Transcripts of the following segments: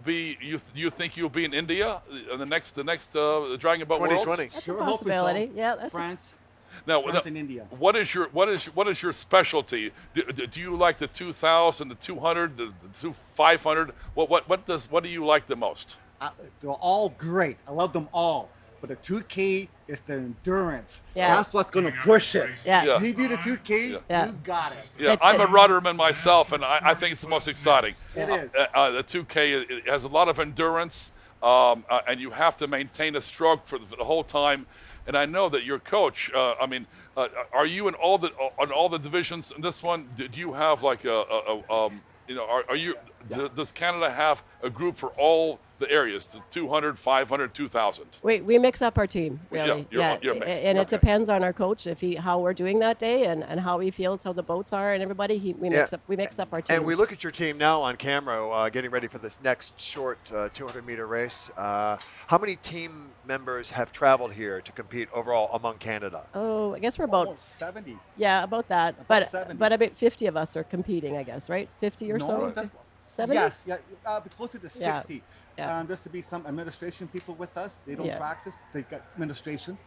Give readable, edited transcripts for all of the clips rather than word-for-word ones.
be you think you'll be in India in the next Dragon Boat Worlds? 2020. That's Sure a hoping so. possibility. Yeah, that's France, Now, France and India. what is your specialty? Do you like the 2,000, the 200, the 500? What do you like the most? They're all great. I love them all. But the 2K is the endurance. Yeah. That's what's going to push it. Yeah. Yeah. You do the 2K, Yeah. you got it. Yeah, I'm a rudderman myself, and I think it's the most exciting. It is. The 2K it has a lot of endurance, and you have to maintain a stroke for the whole time. And I know that your coach. Are you in all the divisions in this one? Do you have like does Canada have a group for all the areas, the 200, 500, 2,000? We mix up our team, really. You're mixed. And it Okay. depends on our coach how we're doing that day and how he feels, how the boats are, and everybody. We mix up our team. And we look at your team now on camera, getting ready for this next short 200-meter race. How many team members have traveled here to compete overall among Canada? Oh, I guess we're about Almost 70. Yeah, about that. About 70. But about 50 of us are competing, I guess, right? 50 or No, so. that's- 70. Yes, yeah, closer to Yeah. 60. Yeah. Just to be some administration people with us. They don't Yeah. practice. They got administration.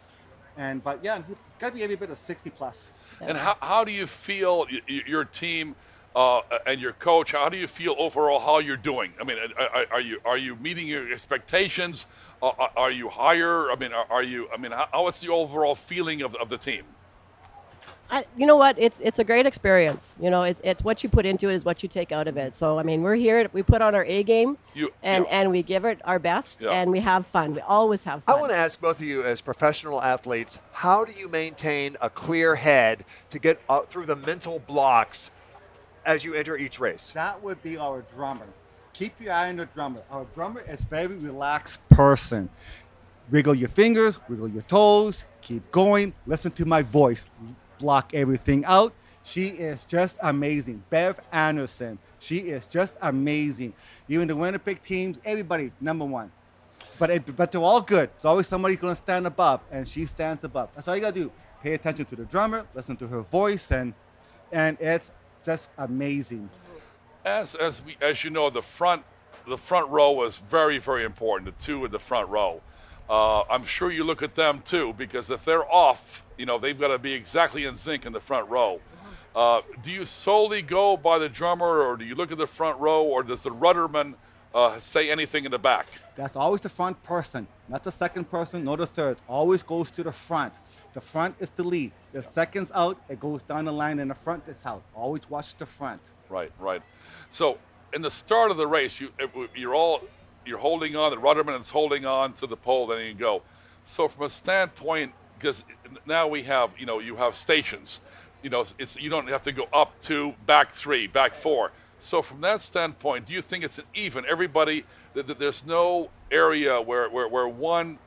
But yeah, got to be every bit of 60 plus. And how do you feel your team and your coach? How do you feel overall? How you're doing? I mean, are you meeting your expectations? Are you higher? I mean, how is the overall feeling of the team? You know what? It's a great experience. You know, it's what you put into it is what you take out of it. So I mean, we're here. We put on our A game, and we give it our best, and we have fun. We always have fun. I want to ask both of you, as professional athletes, how do you maintain a clear head to get through the mental blocks as you enter each race? That would be our drummer. Keep your eye on the drummer. Our drummer is very relaxed person. Wiggle your fingers, wiggle your toes, keep going, listen to my voice. Block everything out. She is just amazing. Bev Anderson. She is just amazing. Even the Winnipeg teams, everybody, number one. But they're all good. So always somebody's going to stand above, and she stands above. That's all you got to do. Pay attention to the drummer, listen to her voice, and it's just amazing. As you know, the front row is very, very important. The two in the front row. I'm sure you look at them too, because if they're off, they've got to be exactly in sync in the front row. Do you solely go by the drummer, or do you look at the front row, or does the rudderman say anything in the back? That's always the front person, not the second person, nor the third. Always goes to the front. The front is the lead. The second's out, it goes down the line, and the front is out. Always watch the front. Right. So in the start of the race, you're holding on. The rudderman is holding on to the pole. Then you go. So from a standpoint, because now we have, you have stations. You don't have to go up 2, back 3, back 4. So from that standpoint, do you think it's an even? Everybody, that there's no area where one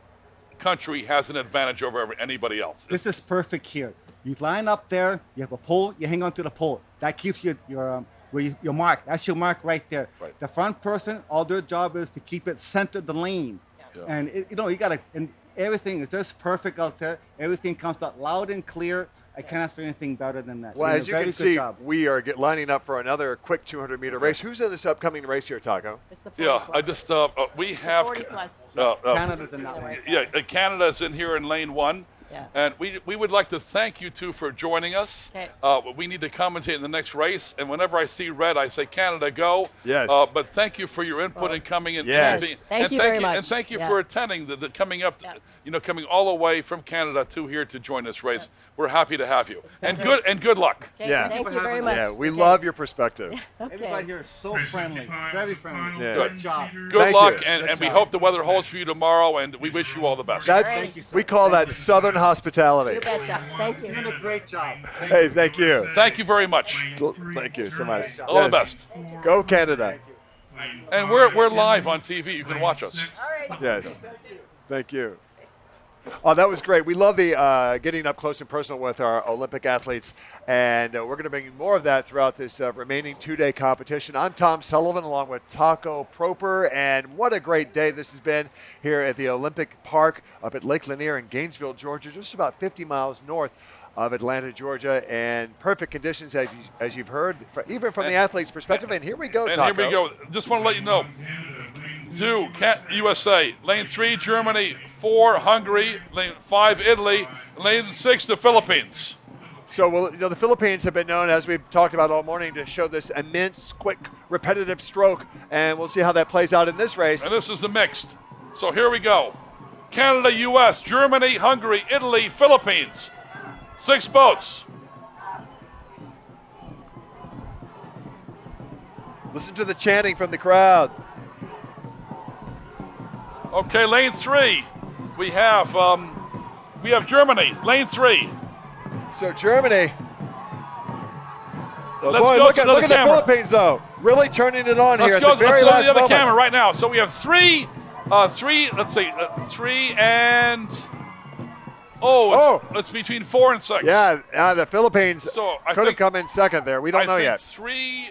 country has an advantage over anybody else. This is perfect here. You line up there. You have a pole. You hang on to the pole. That keeps your mark. That's your mark right there. Right. The front person, all their job is to keep it centered the lane. Yeah. And you gotta. And everything is just perfect out there. Everything comes out loud and clear. I can't ask for anything better than that. Well, They as do you a very can good see, job. we are lining up for another quick 200-meter race. Who's in this upcoming race here, Taco? It's the 40 Yeah, plus. I just we have 40 plus. Canada's in that one. Yeah, Canada's in here in lane 1. Yeah. And we would like to thank you two for joining us. Okay. We need to commentate in the next race, and whenever I see red, I say Canada go. Yes. But thank you for your input and coming in. Yes. And being, Thank and you very much. And thank you Yeah. for attending the coming up. Yeah. Coming all the way from Canada to here to join this race. We're happy to have you, and good luck. Okay, Yeah. Thank Thank you you for very having much. us. Yeah, we Okay. love your perspective. Everybody here is so friendly, very friendly. Yeah. Good job. Good Thank luck, you. and we job. hope the weather holds for you tomorrow, and we wish you all the best. That's Thank you, sir. we call Thank that you. Southern hospitality. You betcha. Thank you. You're doing a great job. Hey, thank you. Thank you very much. Thank you so much. All the Yes. best. Go Canada. And we're live on TV. You can watch us. Yes. Thank you. Oh, that was great. We love the getting up close and personal with our Olympic athletes, and we're going to bring more of that throughout this remaining 2-day competition. I'm Tom Sullivan along with Taco Proper, and what a great day this has been here at the Olympic Park up at Lake Lanier in Gainesville, Georgia, just about 50 miles north of Atlanta, Georgia, and perfect conditions as you've heard, even from the athlete's perspective. And here we go, And Taco. here we go. Just want to let you know, 2, USA. Lane 3, Germany. 4, Hungary. Lane 5, Italy. Lane 6, the Philippines. So, the Philippines have been known, as we've talked about all morning, to show this immense, quick, repetitive stroke, and we'll see how that plays out in this race. And this is the mixed. So here we go. Canada, U.S., Germany, Hungary, Italy, Philippines. 6 boats. Listen to the chanting from the crowd. Okay, lane 3. We have Germany, lane 3. So Germany. Let's boy, go look to at another the camera. Philippines, though. Really turning it on here Let's at go the very to last the other moment. camera right now. So we have 3, let's see, and it's between 4 and 6. Yeah, the Philippines So I could have think- come in second there. We don't know yet. 3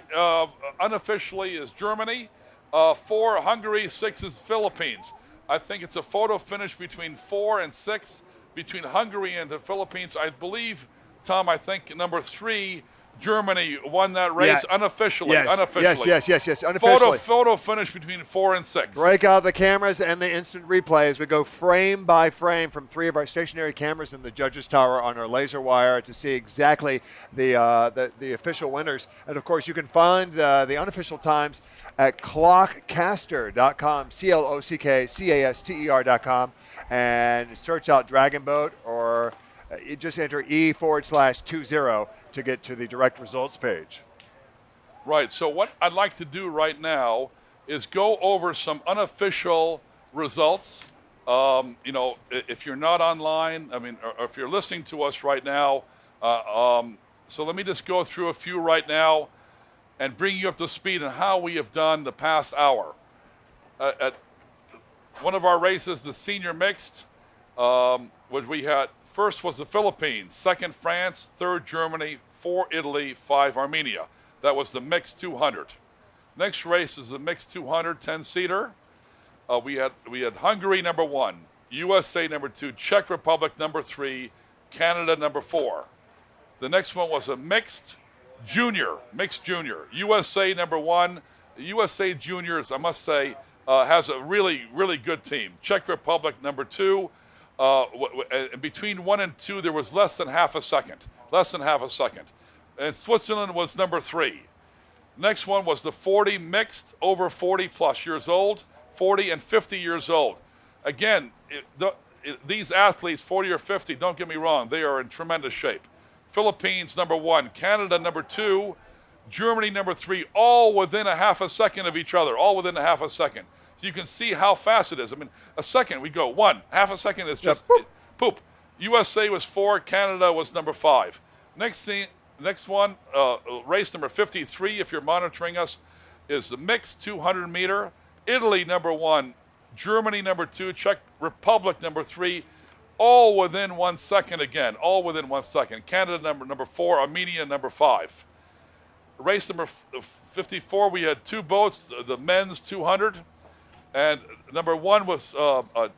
unofficially is Germany, 4 Hungary, 6 is Philippines. I think it's a photo finish between 4 and 6 between Hungary and the Philippines. I believe, Tom, I think number 3, Germany won that race unofficially. Yes, unofficially. Photo finish between 4 and 6. Break out the cameras and the instant replay as we go frame by frame from 3 of our stationary cameras in the judges' tower on our laser wire to see exactly the official winners. And of course, you can find the unofficial times at clockcaster.com, CLOCKCASTER.com, and search out Dragon Boat, or you just enter E/20 to get to the direct results page. Right. So what I'd like to do right now is go over some unofficial results. If you're not online, or if you're listening to us right now, so let me just go through a few right now and bring you up to speed on how we have done the past hour. At one of our races, the senior mixed, which we had, first was the Philippines, second France, third Germany, 4 Italy, 5 Armenia. That was the mixed 200. Next race is the mixed 200 10-seater. We had Hungary number 1, USA number 2, Czech Republic number 3, Canada number 4. The next one was a mixed junior. USA number 1. The USA juniors, I must say, has a really, really good team. Czech Republic number 2. And between 1 and 2, there was less than half a second. And Switzerland was number 3. Next one was the 40 mixed, over 40 plus years old, 40 and 50 years old. Again, these athletes, 40 or 50, don't get me wrong, they are in tremendous shape. Philippines number 1, Canada number 2, Germany number 3, all within a half a second of each other, So you can see how fast it is. A second, we go 1. Half a second is just poop. USA was 4, Canada was number 5. Next one, race number 53, if you're monitoring us, is the mixed 200 meter. Italy number 1, Germany number 2, Czech Republic number 3, all within 1 second again, Canada number 4, Armenia number 5. Race number 54, we had 2 boats, the men's 200. And number 1 was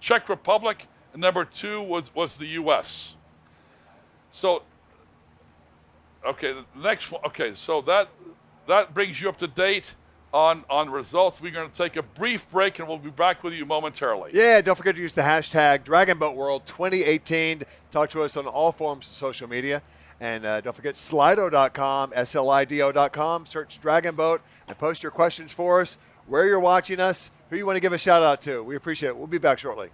Czech Republic, and number 2 was the U.S. So, okay, the next one. Okay, so that brings you up to date on results. We're going to take a brief break, and we'll be back with you momentarily. Yeah, don't forget to use the hashtag DragonBoatWorld 2018. Talk to us on all forms of social media. And don't forget Slido.com, SLIDO.com. Search Dragon Boat and post your questions for us, where you're watching us, who you want to give a shout out to. We appreciate it. We'll be back shortly.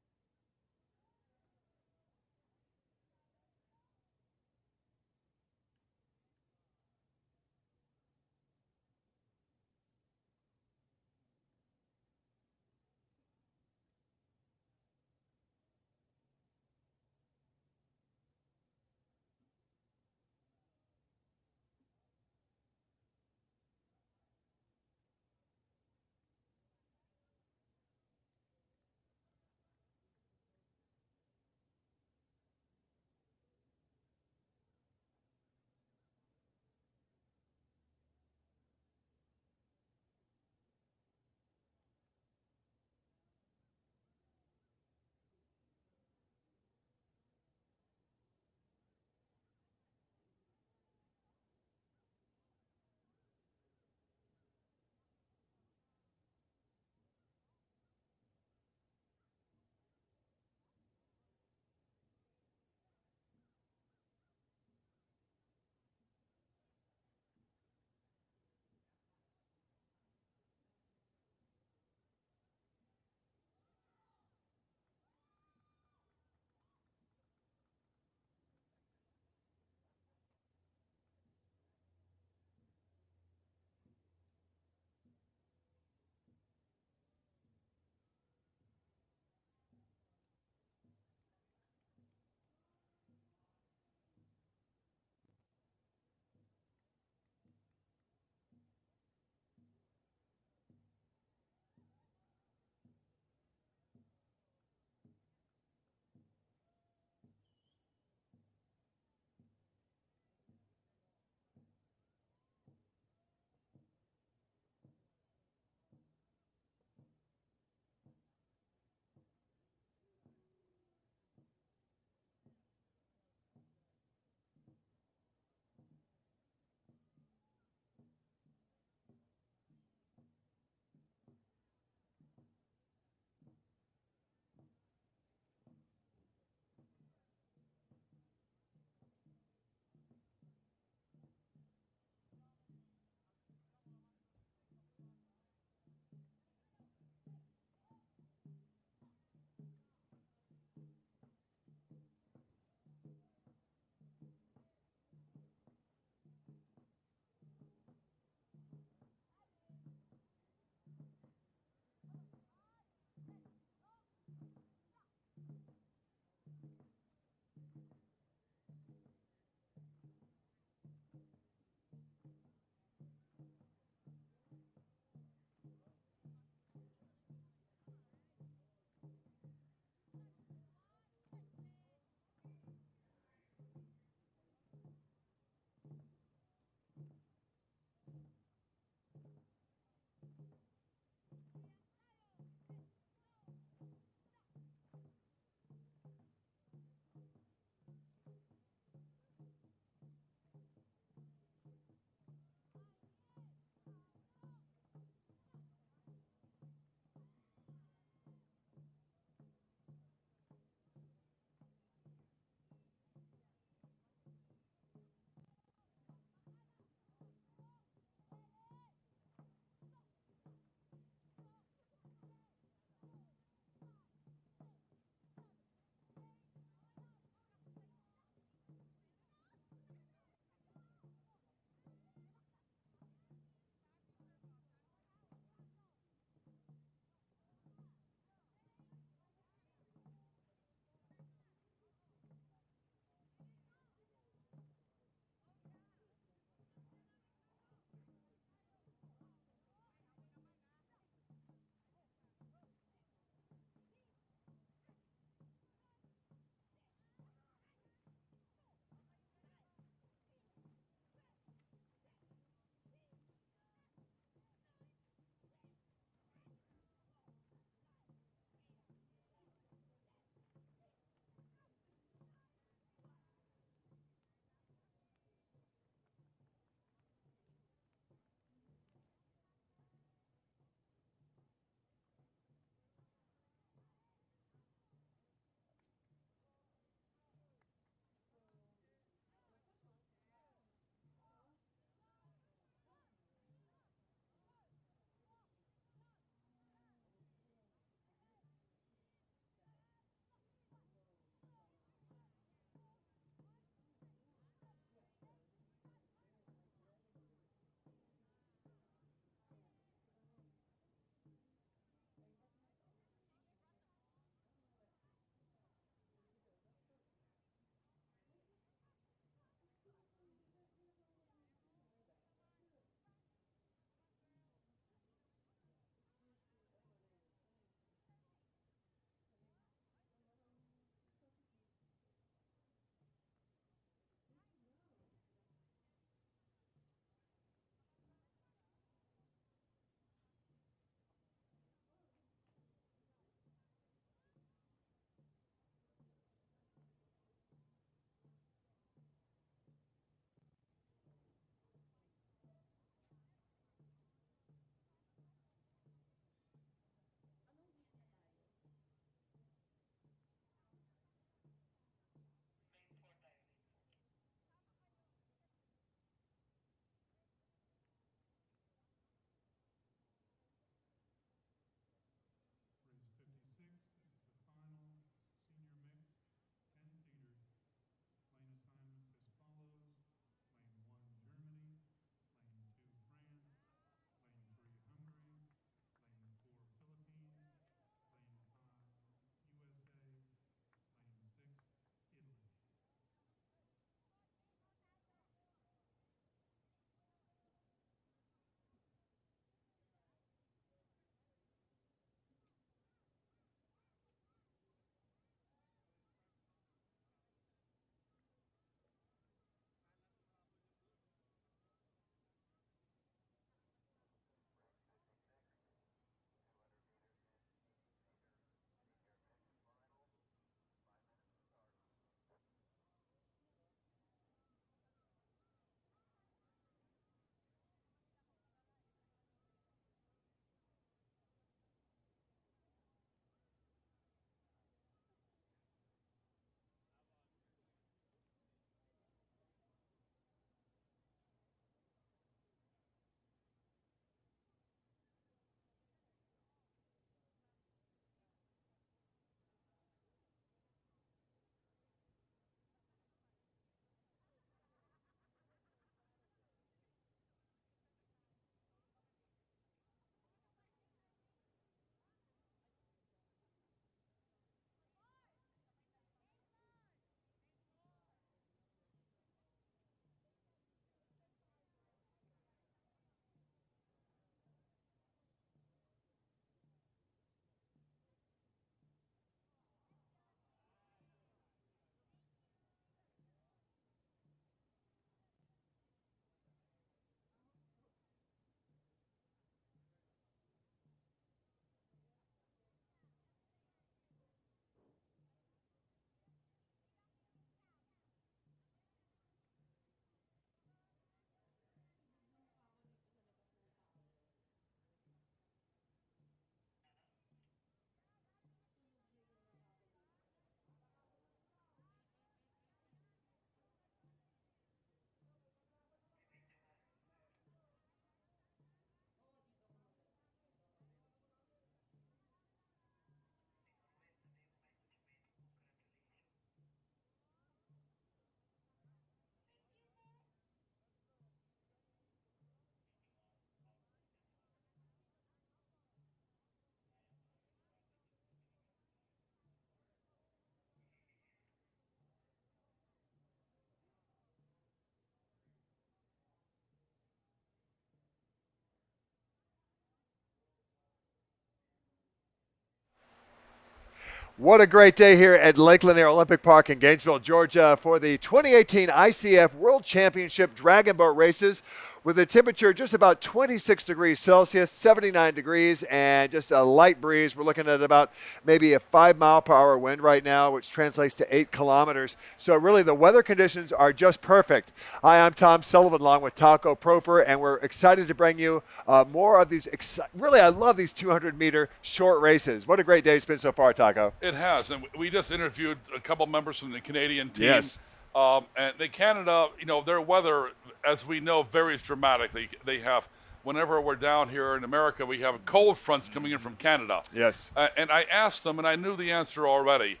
What a great day here at Lake Lanier Olympic Park in Gainesville, Georgia for the 2018 ICF World Championship Dragon Boat Races with a temperature just about 26 degrees Celsius, 79 degrees, and just a light breeze. We're looking at about maybe a 5-mile-per-hour wind right now, which translates to 8 kilometers. So really the weather conditions are just perfect. Hi, I'm Tom Sullivan along with Taco Proper, and we're excited to bring you more of these. Really, I love these 200-meter short races. What a great day it's been so far, Taco. It has, and we just interviewed a couple members from the Canadian team. Yes. And Canada, their weather, as we know, varies dramatically. They have, whenever we're down here in America, we have cold fronts coming in from Canada. Yes. And I asked them, and I knew the answer already,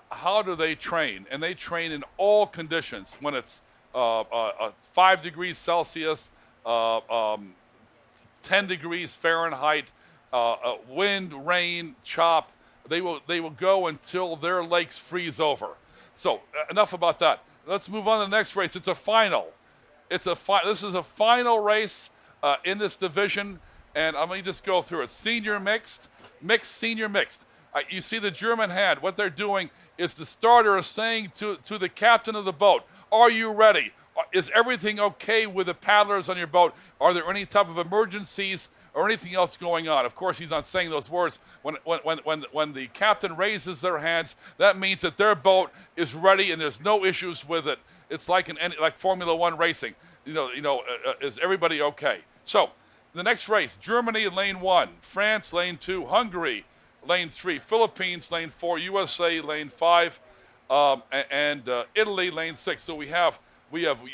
how do they train? And they train in all conditions. When it's 5 degrees Celsius, 10 degrees Fahrenheit, wind, rain, chop, they will go until their lakes freeze over. So enough about that. Let's move on to the next race. It's a final. This is a final race in this division, and I'm going to just go through it. Senior mixed, senior mixed. You see the German hand. What they're doing is the starter is saying to the captain of the boat, "Are you ready? Is everything okay with the paddlers on your boat? Are there any type of emergencies or anything else going on?" Of course, he's not saying those words. When the captain raises their hands, that means that their boat is ready and there's no issues with it. It's like like Formula One racing. Is everybody okay? So the next race: Germany lane 1, France lane 2, Hungary lane 3, Philippines lane 4, USA lane 5, and Italy lane 6. So we have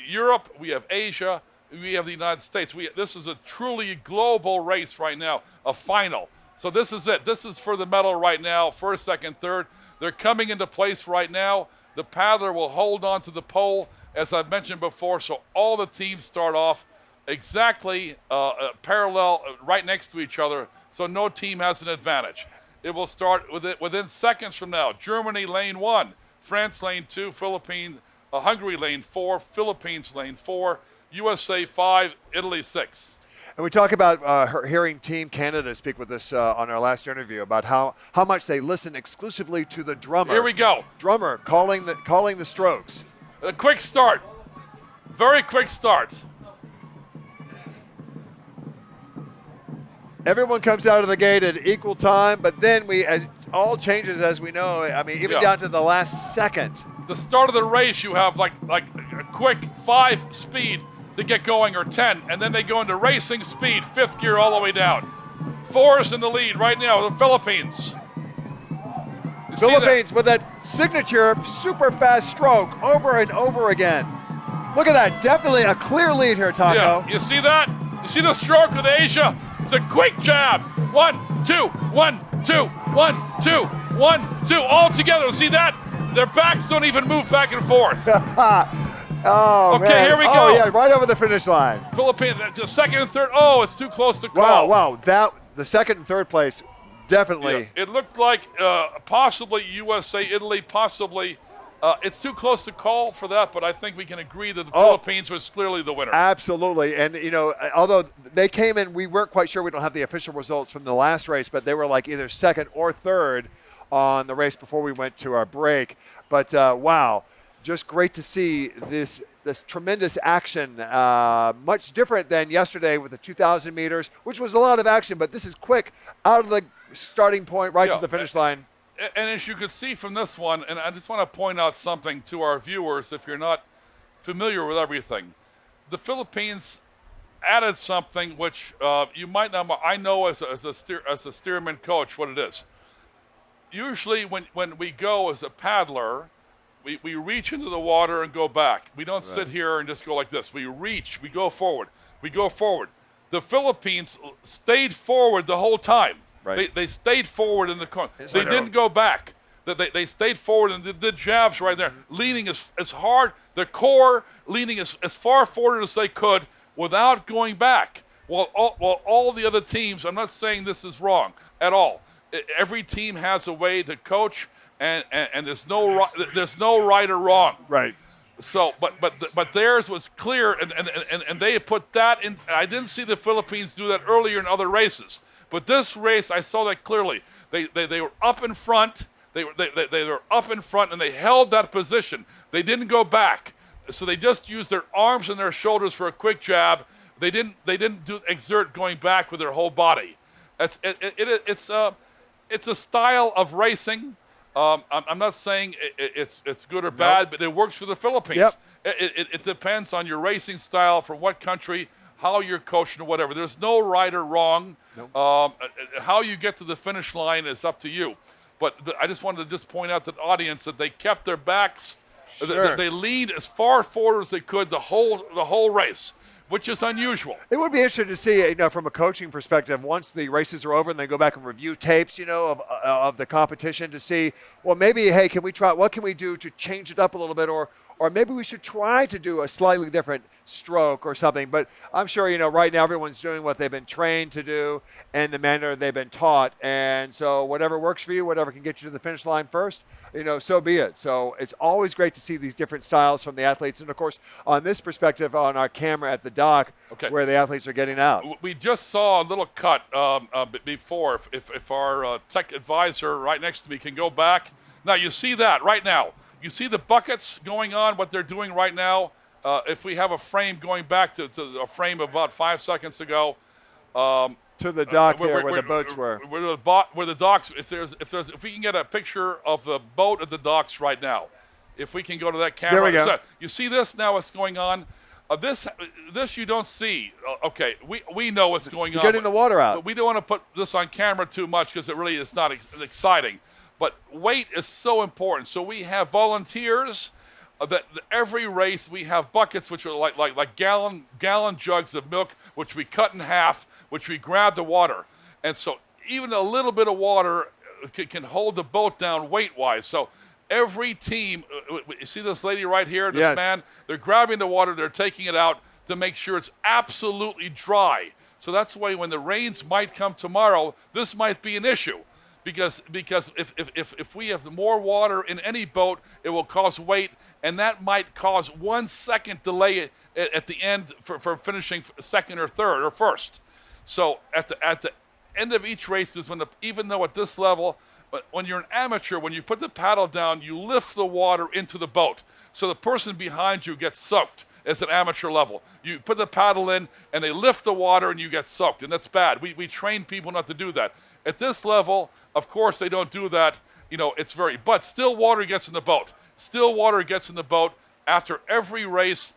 Europe, we have Asia, we have the United States. This is a truly global race right now, a final. So this is it. This is for the medal right now, first, second, third. They're coming into place right now. The paddler will hold on to the pole, as I've mentioned before, so all the teams start off exactly parallel, right next to each other, so no team has an advantage. It will start within seconds from now. Germany lane 1, France lane 2, Hungary lane 4, Philippines lane 4, USA 5, Italy 6. And we talk about hearing Team Canada speak with us on our last interview about how much they listen exclusively to the drummer. Here we go. Drummer calling the strokes. A quick start. Very quick start. Everyone comes out of the gate at equal time, but then as all changes, as we know. I mean, even down to the last second. The start of the race, you have like a quick 5 speed to get going, or 10, and then they go into racing speed, 5th gear all the way down. 4 is in the lead right now, the Philippines. Philippines with that signature super fast stroke over and over again. Look at that, definitely a clear lead here, Taco. Yeah, you see that? You see the stroke with Asia? It's a quick jab. 1, 2, 1, 2, 1, 2, 1, 2, all together. See that? Their backs don't even move back and forth. Oh, okay, man. here we go. Oh, yeah, right over the finish line. Philippines, second and third. Oh, it's too close to call. Wow. The second and third place, definitely. Yeah, it looked like possibly USA, Italy, possibly. It's too close to call for that, but I think we can agree that the Philippines was clearly the winner. Absolutely. And, although they came in, we weren't quite sure. We don't have the official results from the last race, but they were like either second or third on the race before we went to our break. But, wow, just great to see this tremendous action, much different than yesterday with the 2,000 meters, which was a lot of action, but this is quick out of the starting point right to the finish line. And as you can see from this one, and I just want to point out something to our viewers if you're not familiar with everything. The Philippines added something which you might not. I know as a steerman coach what it is. Usually when we go as a paddler, we reach into the water and go back. We don't sit here and just go like this. We reach, we go forward, we go forward. The Philippines stayed forward the whole time. Right. They stayed forward in the corner. They didn't go back. They stayed forward and did jabs right there, leaning as hard, the core leaning as far forward as they could without going back. While all the other teams, I'm not saying this is wrong at all. Every team has a way to coach, and there's no right or wrong. Right. So, but theirs was clear, and they put that in. I didn't see the Philippines do that earlier in other races. But this race, I saw that clearly. They were up in front. They were up in front and they held that position. They didn't go back. So they just used their arms and their shoulders for a quick jab. They didn't exert going back with their whole body. It's a style of racing. I'm not saying it's good or bad, but it works for the Philippines. Yep. It depends on your racing style, from what country, how you're coaching, or whatever. There's no right or wrong. Nope. How you get to the finish line is up to you. But I just wanted to just point out to the audience that they kept their backs. Sure. They leaned as far forward as they could the whole race, which is unusual. It would be interesting to see, from a coaching perspective, once the races are over and they go back and review tapes, of the competition to see, well, maybe, hey, can we try? What can we do to change it up a little bit, or maybe we should try to do a slightly different stroke or something. But I'm sure, right now everyone's doing what they've been trained to do and the manner they've been taught. And so whatever works for you, whatever can get you to the finish line first, so be it. So it's always great to see these different styles from the athletes. And of course, on this perspective, on our camera at the dock, where the athletes are getting out. We just saw a little cut before. If our tech advisor right next to me can go back. Now you see that right now. You see the buckets going on, what they're doing right now. If we have a frame going back to a frame of about 5 seconds ago. To the dock where the boats were. Where the docks, if we can get a picture of the boat at the docks right now. If we can go to that camera. There we go. So, you see this now, what's going on? This you don't see. Okay, we know what's going on. Getting the water out. But we don't want to put this on camera too much because it really is not exciting. But weight is so important. So we have volunteers that every race we have buckets which are like gallon jugs of milk, which we cut in half, which we grab the water. And so even a little bit of water can hold the boat down weight-wise. So every team, you see this lady right here, this man, they're grabbing the water, they're taking it out to make sure it's absolutely dry. So that's why when the rains might come tomorrow, this might be an issue. Because if we have more water in any boat, it will cause weight, and that might cause 1 second delay at the end for finishing second or third or first. So at the end of each race, because even though at this level, but when you're an amateur, when you put the paddle down, you lift the water into the boat. So the person behind you gets soaked as an amateur level. You put the paddle in, and they lift the water, and you get soaked, and that's bad. We train people not to do that. At this level, of course, they don't do that. But still water gets in the boat. Still water gets in the boat. After every race,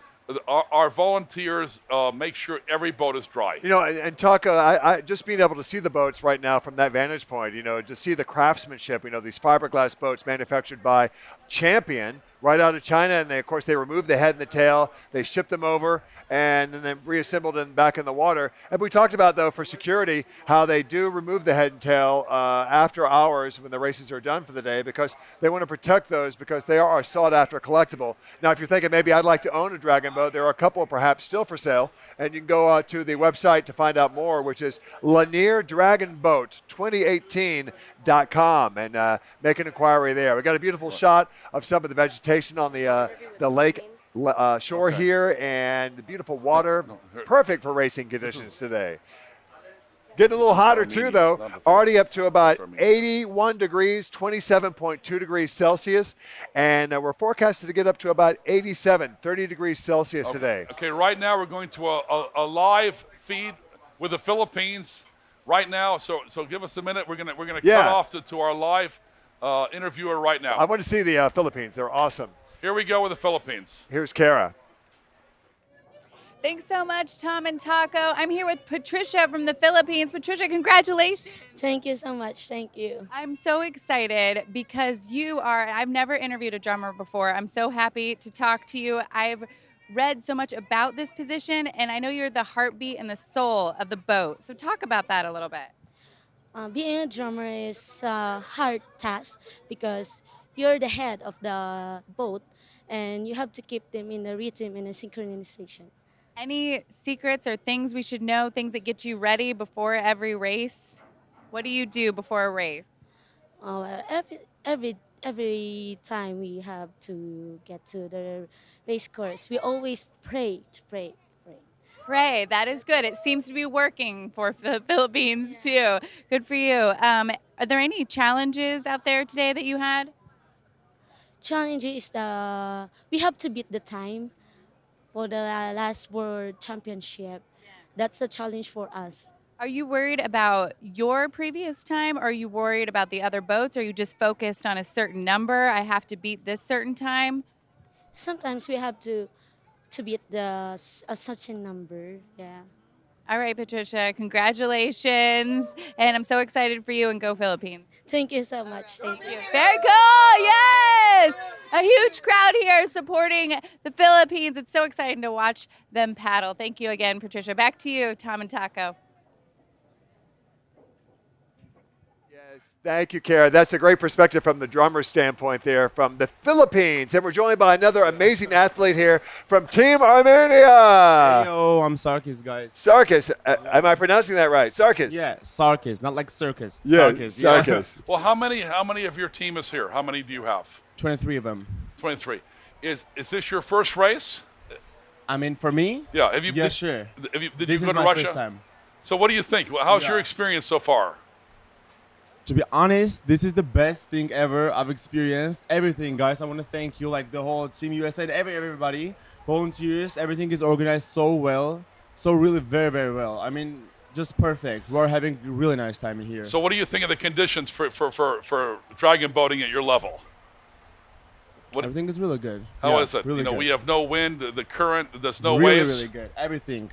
our volunteers make sure every boat is dry. And talk, I just being able to see the boats right now from that vantage point, to see the craftsmanship, these fiberglass boats manufactured by Champion right out of China. And of course, they removed the head and the tail. They shipped them over and then they reassembled them back in the water. And we talked about, though, for security, how they do remove the head and tail after hours when the races are done for the day, because they want to protect those, because they are a sought-after collectible. Now, if you're thinking maybe I'd like to own a dragon boat, there are a couple perhaps still for sale, and you can go to the website to find out more, which is Lanier Dragon Boat 2018.com, and make an inquiry there. We got a beautiful shot of some of the vegetation on the lake shore here, and the beautiful water, perfect for racing conditions today. Getting a little hotter too, though. Already up to about 81 degrees, 27.2 degrees Celsius, and we're forecasted to get up to about 87, 30 degrees Celsius today. Okay, right now we're going to a live feed with the Philippines right now. So give us a minute. We're gonna cut off to our live interviewer right now. I want to see the Philippines. They're awesome. Here we go with the Philippines. Here's Kara. Thanks so much, Tom and Taco. I'm here with Patricia from the Philippines. Patricia, congratulations. Thank you so much. Thank you. I'm so excited because I've never interviewed a drummer before. I'm so happy to talk to you. I've read so much about this position, and I know you're the heartbeat and the soul of the boat. So talk about that a little bit. Being a drummer is a hard task because you're the head of the boat, and you have to keep them in a rhythm and a synchronization. Any secrets or things we should know, things that get you ready before every race? What do you do before a race? Every time we have to get to the race course, we always pray. Pray, that is good. It seems to be working for the Philippines too. Good for you. Are there any challenges out there today that you had? Challenge is we have to beat the time for the last World Championship. That's the challenge for us. Are you worried about your previous time? Or are you worried about the other boats? Are you just focused on a certain number? I have to beat this certain time? Sometimes we have to beat a certain number. Yeah. All right, Patricia, congratulations. And I'm so excited for you, and go Philippines. Thank you so much. Thank you. Very cool. Yes. A huge crowd here supporting the Philippines. It's so exciting to watch them paddle. Thank you again, Patricia. Back to you, Tom and Taco. Yes, thank you, Kara. That's a great perspective from the drummer standpoint there from the Philippines. And we're joined by another amazing athlete here from Team Armenia. Yo, I'm Sarkis, guys. Sarkis, am I pronouncing that right? Sarkis. Yeah, Sarkis, not like circus. Yeah, Sarkis. Sarkis. Well, how many of your team is here? How many do you have? 23 of them. 23. Is this your first race? I mean, for me? Yeah. Have you? Yeah, sure. Did This you is go to my Russia? first time. So what do you think? How's your Yeah. experience so far? To be honest, this is the best thing ever I've experienced. Everything, guys. I want to thank you, like the whole Team USA, and everybody, volunteers. Everything is organized so well, so really very, very well. I mean, just perfect. We're having a really nice time in here. So what do you think of the conditions for dragon boating at your level? What, Everything is really good. how Yeah, is it? Really good. We have no wind, the current, there's no really, waves. really good. Everything.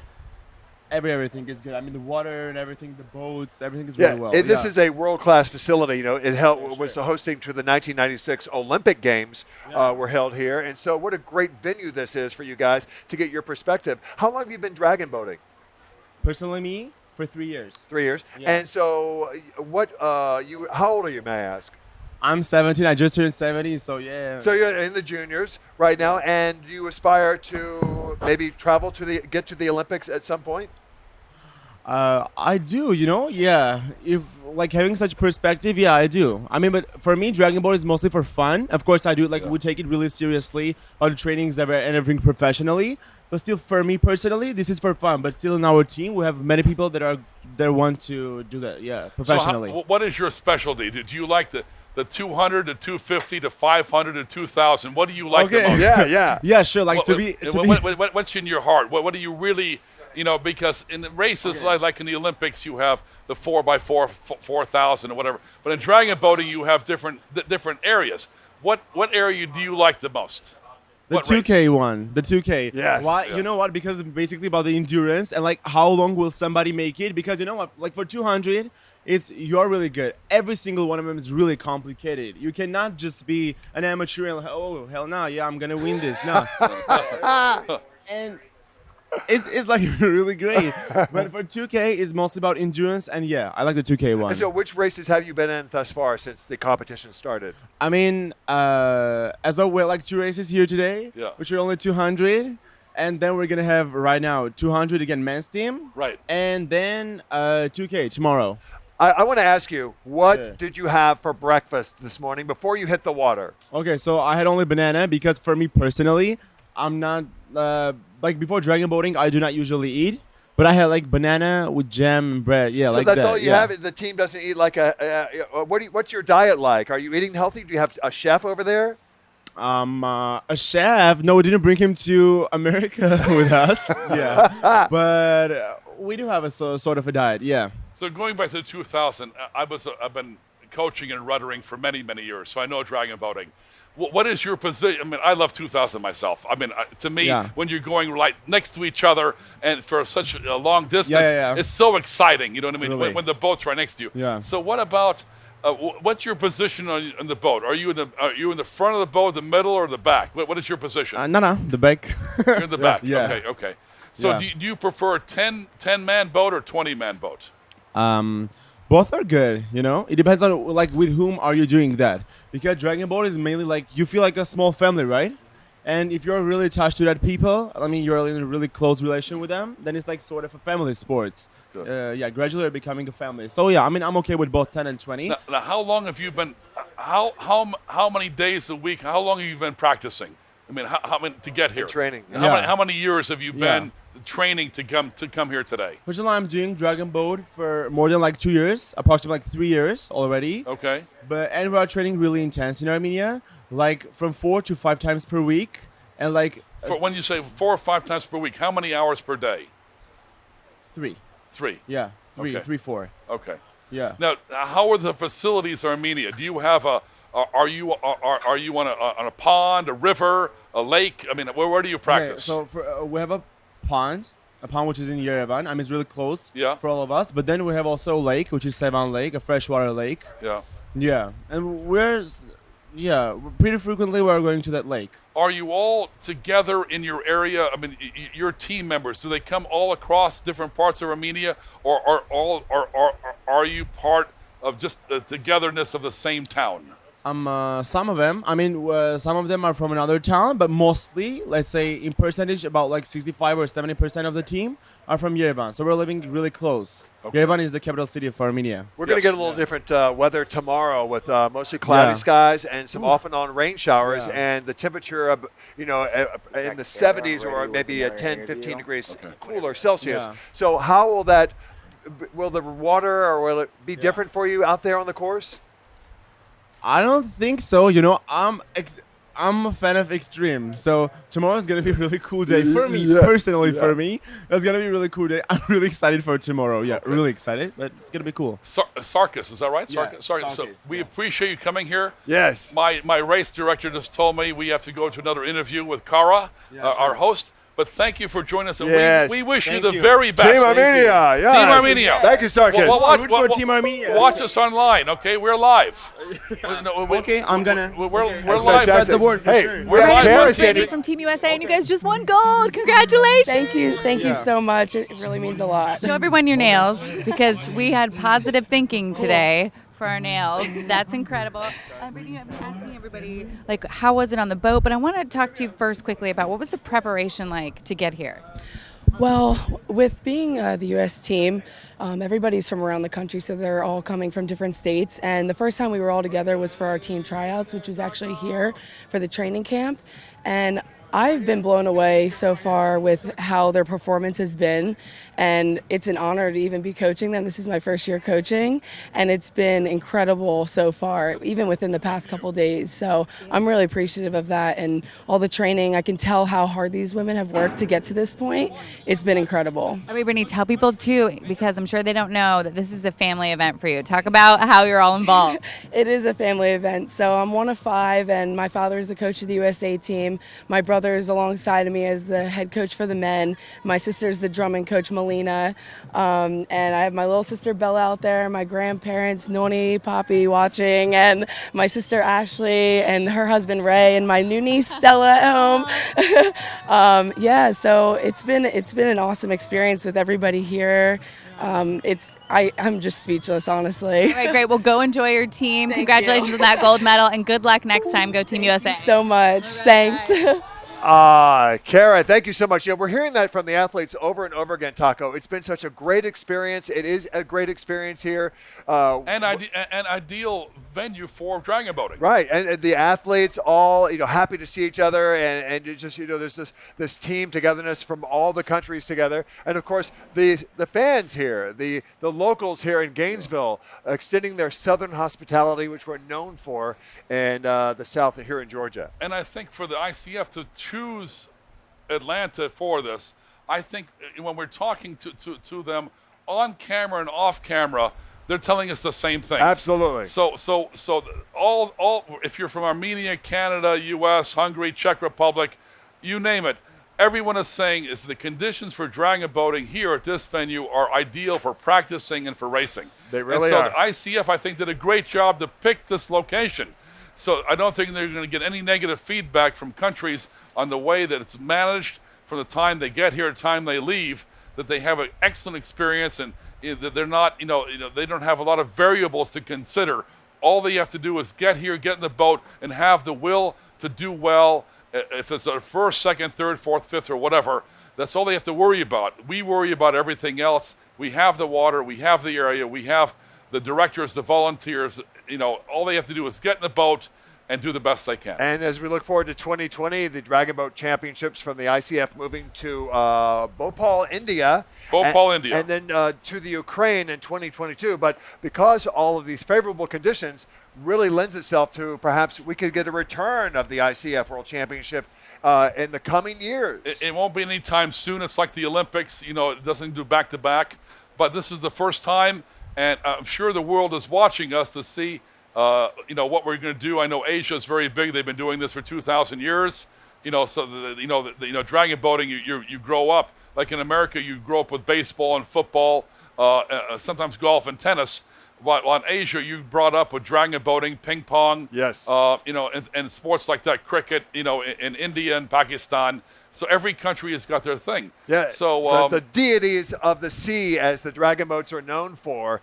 Everything is good. I mean, the water and everything, the boats, everything is Yeah, really well. this Yeah. is a world-class facility. It was hosting to the 1996 Olympic Games were held here, and so what a great venue this is for you guys to get your perspective. How long have you been dragon boating? Personally, me, for 3 years. 3 years. Yeah. And so, how old are you? May I ask? I'm 17. I just turned 17, so yeah. So you're in the juniors right now, and you aspire to maybe get to the Olympics at some point. I do, yeah. If like having such perspective, yeah, I do. I mean, but for me, Dragon Boat is mostly for fun. Of course, I do we take it really seriously, all the trainings and everything professionally. But still, for me personally, this is for fun. But still, in our team, we have many people that want to do that, yeah, professionally. So what is your specialty? Do you like the 200 to 250 to 500 to 2,000? What do you like the most? Yeah. Yeah, sure. Like What's in your heart? What do you really, because in the races like in the Olympics, you have the 4x4, 4,000 or whatever. But in dragon boating, you have different areas. What area do you like the most? The What race? 2K one, the 2K. Yes. Why? Yeah. You know what? Because it's basically about the endurance and like how long will somebody make it? Because you know what? Like for 200, you're really good. Every single one of them is really complicated. You cannot just be an amateur and oh hell no, yeah, I'm gonna win this. No. And it's like really great. But for 2K, it's mostly about endurance, and yeah, I like the 2K one. And so, which races have you been in thus far since the competition started? I mean, as though we're like 2 races here today, which are only 200, and then we're gonna have right now 200 again men's team, Right. and then 2K tomorrow. I want to ask you, what Sure. did you have for breakfast this morning before you hit the water? Okay, so I had only banana because for me personally, I'm not like before dragon boating, I do not usually eat. But I had like banana with jam and bread. Yeah, So like that's that. all you yeah. have? The team doesn't eat like what's your diet like? Are you eating healthy? Do you have a chef over there? A chef. No, we didn't bring him to America with us. Yeah, but we do have a sort of a diet. Yeah. So going back to 2000, I've been coaching and ruddering for many, many years, so I know dragon boating. What is your position? I mean, I love 2000 myself. I mean, to me, when you're going like next to each other and for such a long distance, it's so exciting. You know what I mean? Really? When the boat's right next to you. Yeah. So what about? What's your position on the boat? Are you in the front of the boat, the middle, or the back? What is your position? No, the back. You're in the back. Yeah. Okay. So do you prefer a 10-man boat or 20-man boat? Both are good, It depends on like with whom are you doing that. Because dragon boat is mainly like you feel like a small family, right? And if you're really attached to that people, I mean you're in a really close relation with them, then it's like sort of a family sports. Gradually you're becoming a family. So yeah, I mean I'm okay with both 10 and 20. Now how long have you been? How many days a week? How long have you been practicing? I mean, how many to get here? Training. How many years have you been training to come here today? Personally, I'm doing Dragon Boat for more than like 2 years, approximately like 3 years already. Okay. But and we are training really intense in Armenia, like from 4 to 5 times per week, and like When you say 4 or 5 times per week, how many hours per day? 3. 3. Yeah, 3, Okay. 3, 4. Okay. Yeah. Now, how are the facilities in Armenia? Do you have are you on a pond, a river, a lake? I mean, where do you practice? Okay, so we have a pond which is in Yerevan. I mean, it's really close Yeah. for all of us. But then we have also a lake, which is Sevan Lake, a freshwater lake. Yeah. Yeah, and pretty frequently we're going to that lake. Are you all together in your area? I mean, your team members, do they come all across different parts of Armenia, or are you part of just the togetherness of the same town? Some of them. I mean, some of them are from another town, but mostly, let's say in percentage, about like 65 or 70% of the team are from Yerevan. So we're living really close. Okay. Yerevan is the capital city of Armenia. We're going to Yes. get a little different weather tomorrow with mostly cloudy Yeah. skies and some off and on rain showers, Yeah. and the temperature of, in the 70s or maybe 10, 15 degrees cooler Celsius. Yeah. So how will the water or will it be different for you out there on the course? I don't think so. I'm a fan of extreme, so tomorrow's gonna be a really cool day for me personally. Yeah. For me, it's gonna be a really cool day. I'm really excited for tomorrow. Yeah, Okay. really excited, but it's gonna be cool. Sarkis, is that right? Yeah, Sarkis. So Sarkis, we yeah. appreciate you coming here. Yes. My race director just told me we have to go to another interview with Kara, our host. But thank you for joining us. And Yes. we wish you Thank the you. very best. Team Armenia. Yes. Team Armenia. Thank you, Sarkis. Root for Team Armenia. Watch us online, okay? We're live. Okay, I'm gonna. We're That's live. fantastic. the word for hey, sure. we're Right. Kara Right. said Brandy from Team USA, and you guys just won gold. Congratulations! Thank you so much. It really means a lot. Show everyone your nails because we had positive thinking today for our nails. That's incredible. Brittany, I'm asking everybody, like, how was it on the boat? But I want to talk to you first quickly about what was the preparation like to get here? Well, with being the U.S. team, everybody's from around the country, so they're all coming from different states. And the first time we were all together was for our team tryouts, which was actually here for the training camp. And I've been blown away so far with how their performance has been, and it's an honor to even be coaching them. This is my first year coaching, and it's been incredible so far, even within the past couple days. So I'm really appreciative of that and all the training. I can tell how hard these women have worked to get to this point. It's been incredible. All right, Brittany, tell people too, because I'm sure they don't know that this is a family event for you. Talk about how you're all involved. It is a family event. So I'm one of 5, and my father is the coach of the USA team. My brother is alongside of me as the head coach for the men. My sister is the drumming coach, Melina. And I have my little sister, Bella, out there, my grandparents, Noni, Poppy, watching, and my sister, Ashley, and her husband, Ray, and my new niece, Stella, at home. So it's been an awesome experience with everybody here. I'm just speechless, honestly. All right, great. Well, go enjoy your team. Thank Congratulations you. on that gold medal, and good luck next time. Go Team USA. So much. Thanks. Kara, thank you so much. We're hearing that from the athletes over and over again, Taco. It's been such a great experience. It is a great experience here. An ideal venue for dragon boating. Right, and the athletes all happy to see each other, and it just there's this team togetherness from all the countries together, and of course the fans here, the locals here in Gainesville, extending their southern hospitality, which we're known for, and the South here in Georgia. And I think for the ICF to choose Atlanta for this, I think when we're talking to them on camera and off camera, they're telling us the same thing. Absolutely. So all if you're from Armenia, Canada, U.S., Hungary, Czech Republic, you name it, everyone is saying is the conditions for dragon boating here at this venue are ideal for practicing and for racing. They really and so are. the ICF, I think, did a great job to pick this location. So I don't think they're going to get any negative feedback from countries on the way that it's managed from the time they get here to the time they leave, that they have an excellent experience and that they're not, they don't have a lot of variables to consider. All they have to do is get here, get in the boat, and have the will to do well. If it's a first, second, third, fourth, fifth, or whatever, that's all they have to worry about. We worry about everything else. We have the water, we have the area, we have the directors, the volunteers. All they have to do is get in the boat, and do the best they can. And as we look forward to 2020, the Dragon Boat Championships from the ICF moving to Bhopal, India. Bhopal, India. And then to the Ukraine in 2022. But because all of these favorable conditions really lends itself to perhaps we could get a return of the ICF World Championship in the coming years. It won't be any time soon. It's like the Olympics. You know, it doesn't do back-to-back. But this is the first time, and I'm sure the world is watching us to see you know, what we're going to do. I know Asia is very big. They've been doing this for 2,000 years. You know, so dragon boating. You grow up like in America. You grow up with baseball and football, sometimes golf and tennis. But on Asia, you brought up with dragon boating, ping pong. Yes. You know, and sports like that, cricket. You know, in India and Pakistan. So every country has got their thing. Yeah. So the deities of the sea, as the dragon boats are known for,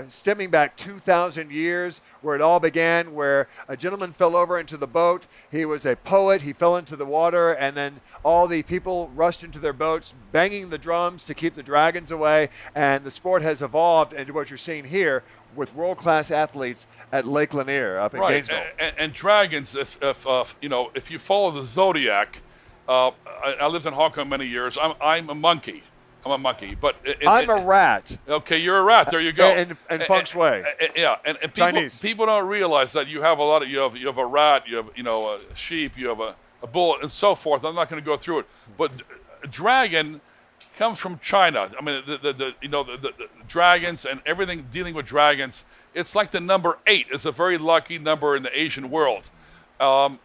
stemming back 2,000 years, where it all began, where a gentleman fell over into the boat. He was a poet. He fell into the water, and then all the people rushed into their boats, banging the drums to keep the dragons away. And the sport has evolved into what you're seeing here with world-class athletes at Lake Lanier up in Gainesville. And dragons, if you know, if you follow the zodiac. I lived in Hong Kong many years. I'm a monkey. I'm a monkey, but I'm a rat. Okay, you're a rat. There you go. And feng shui. Yeah, and people don't realize that you have a lot of you have a rat, you have a sheep, you have a bull, and so forth. I'm not going to go through it, but dragon comes from China. I mean, the dragons and everything dealing with dragons. It's like the number 8 is a very lucky number in the Asian world. And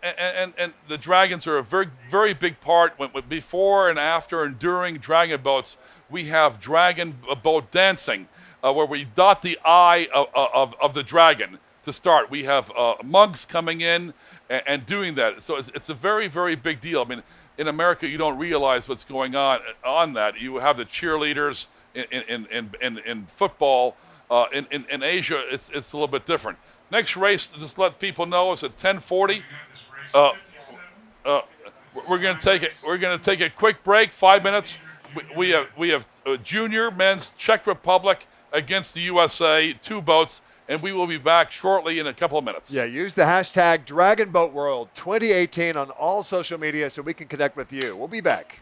the dragons are a very, very big part. Before and after and during dragon boats, we have dragon boat dancing, where we dot the eye of the dragon to start. We have monks coming in and doing that. So it's a very, very big deal. I mean, in America, you don't realize what's going on that. You have the cheerleaders in football. In Asia, it's a little bit different. Next race, just let people know, is at 10:40. We're going to take a quick break, 5 minutes. We have junior men's Czech Republic against the USA, 2 boats, and we will be back shortly in a couple of minutes. Yeah, use the hashtag DragonBoatWorld 2018 on all social media so we can connect with you. We'll be back.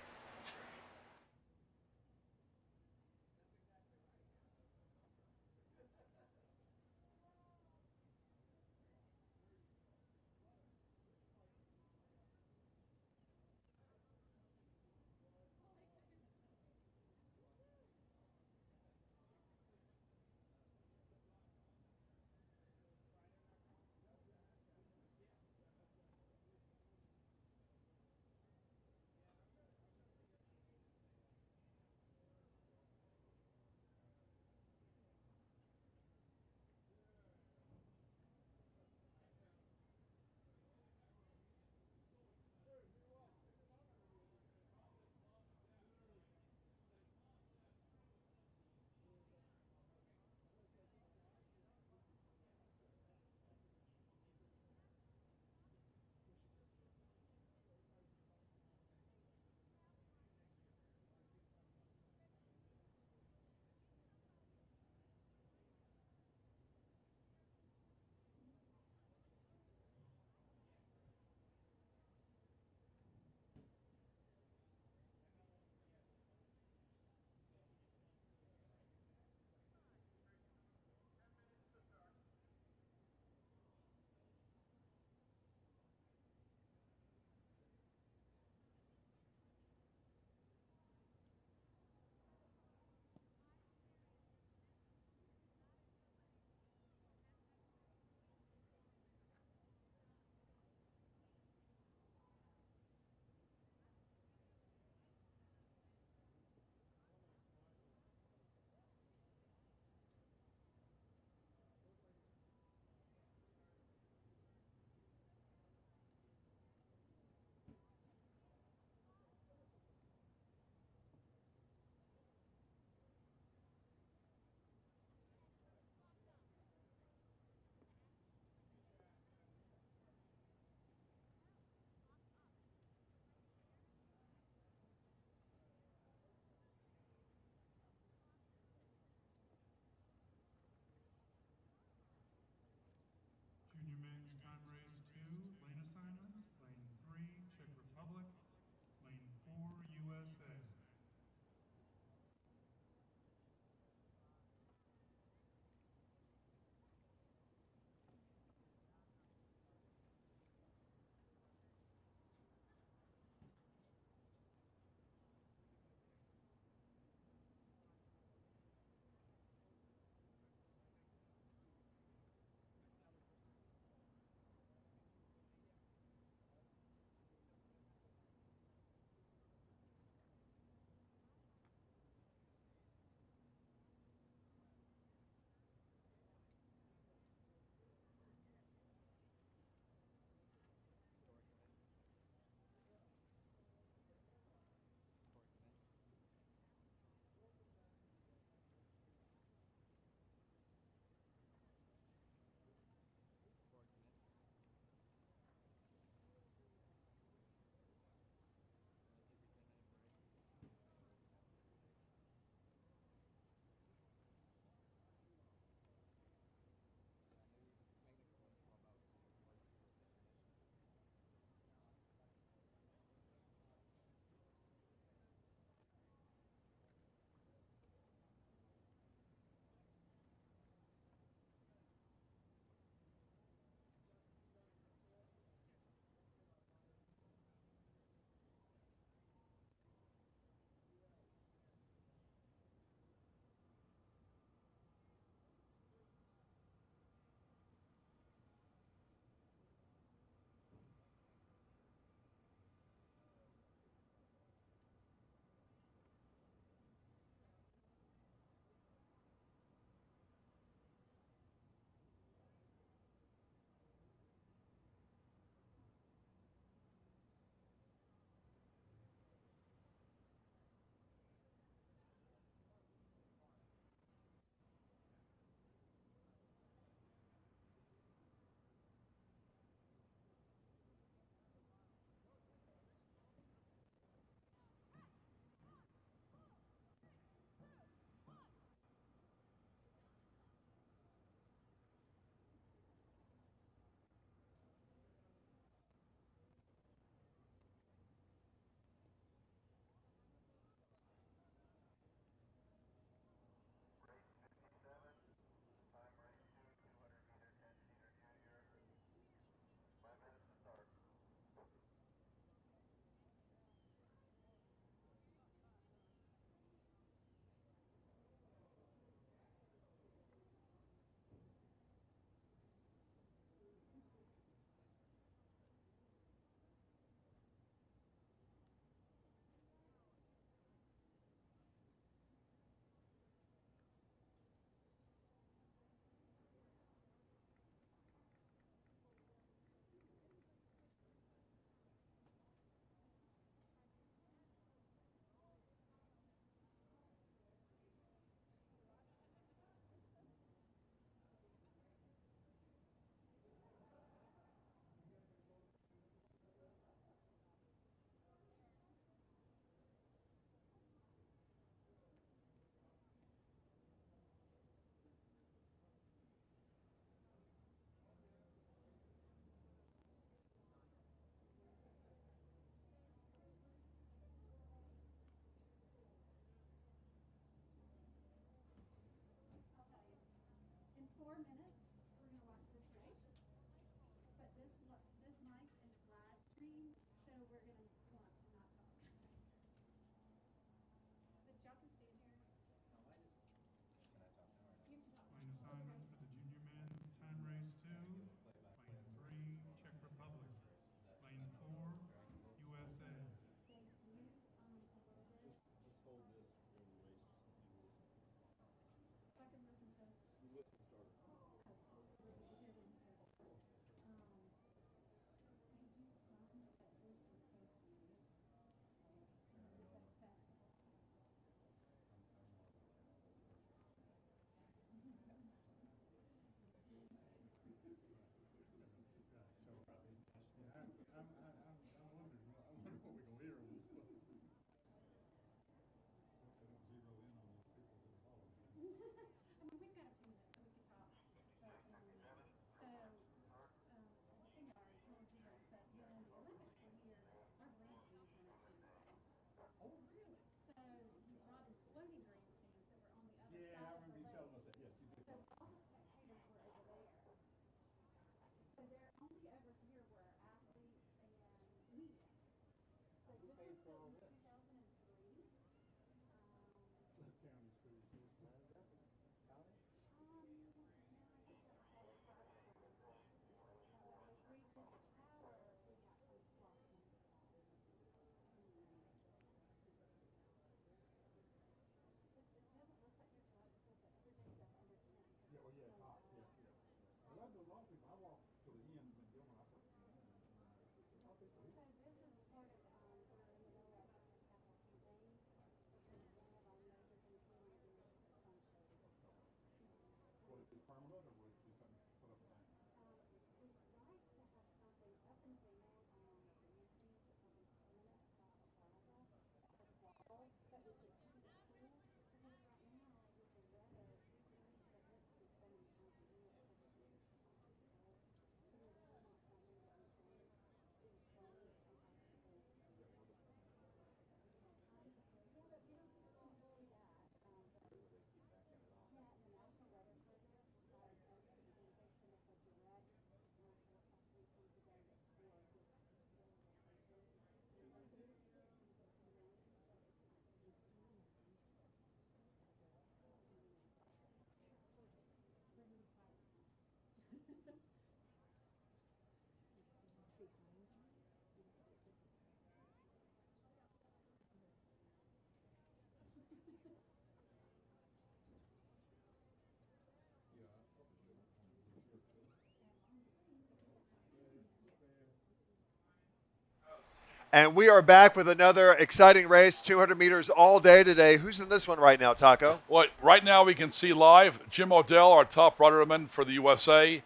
And we are back with another exciting race, 200 meters all day today. Who's in this one right now, Taco? Well, right now we can see live Jim Odell, our top rudderman for the USA.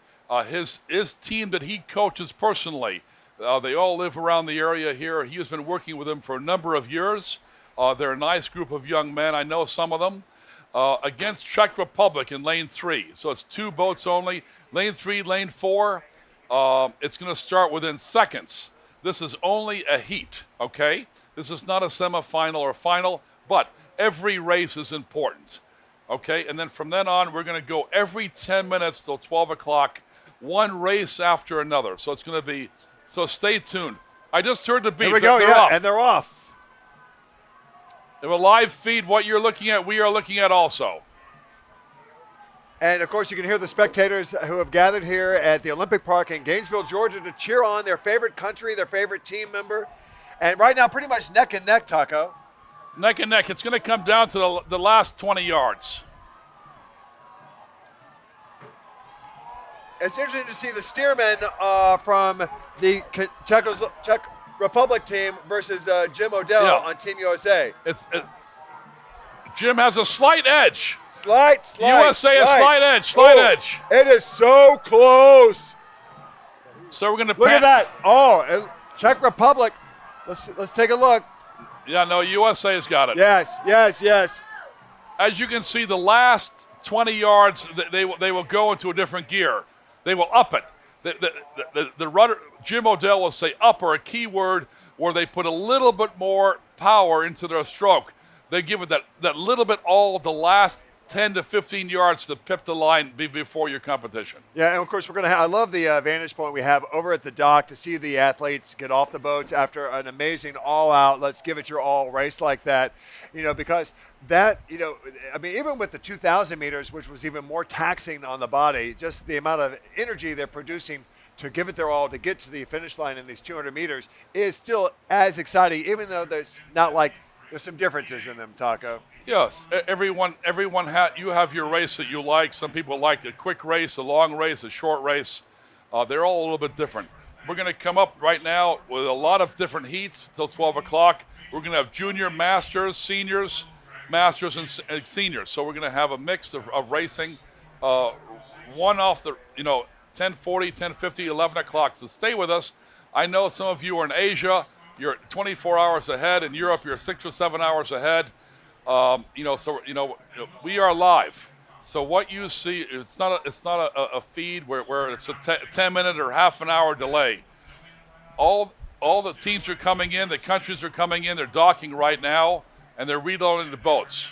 His team that he coaches personally, they all live around the area here. He has been working with them for a number of years. They're a nice group of young men. I know some of them. Against Czech Republic in lane 3. So it's 2 boats only. Lane 3, lane 4. It's going to start within seconds. This is only a heat, okay? This is not a semifinal or final, but every race is important, okay? And then from then on, we're going to go every 10 minutes till 12 o'clock, one race after another. So it's going to be, so stay tuned. I just heard the beat. Here we go, They're off. and they're off. They have a live feed. What you're looking at, we are looking at also. And, of course, you can hear the spectators who have gathered here at the Olympic Park in Gainesville, Georgia, to cheer on their favorite country, their favorite team member. And right now, pretty much neck and neck, Taco. Neck and neck. It's going to come down to the last 20 yards. It's interesting to see the steerman from the Czech Republic team versus Jim Odell on Team USA. Jim has a slight edge. Slight USA a slight edge. It is so close. So we're going to look at that. Oh, Czech Republic. Let's take a look. Yeah, no, USA's got it. Yes. As you can see, the last 20 yards, they will go into a different gear. They will up it. The rudder, Jim Odell will say up, or a key word where they put a little bit more power into their stroke. They give it that little bit all the last 10 to 15 yards to pip the line before your competition. Yeah, and of course I love the vantage point we have over at the dock to see the athletes get off the boats after an amazing all-out, let's give it your all race like that, because that, even with the 2,000 meters, which was even more taxing on the body, just the amount of energy they're producing to give it their all to get to the finish line in these 200 meters is still as exciting, even though there's some differences in them, Taco. Yes, everyone you have your race that you like. Some people like a quick race, a long race, a short race. They're all a little bit different. We're going to come up right now with a lot of different heats till 12 o'clock. We're going to have junior masters, seniors, masters, and seniors. So we're going to have a mix of racing. One off the, 10:40, 10:50, 11 o'clock. So stay with us. I know some of you are in Asia. You're 24 hours ahead. In Europe, you're 6 or 7 hours ahead. We are live. So what you see, it's not a feed where it's a 10-minute or half an hour delay. All the teams are coming in, the countries are coming in, they're docking right now, and they're reloading the boats.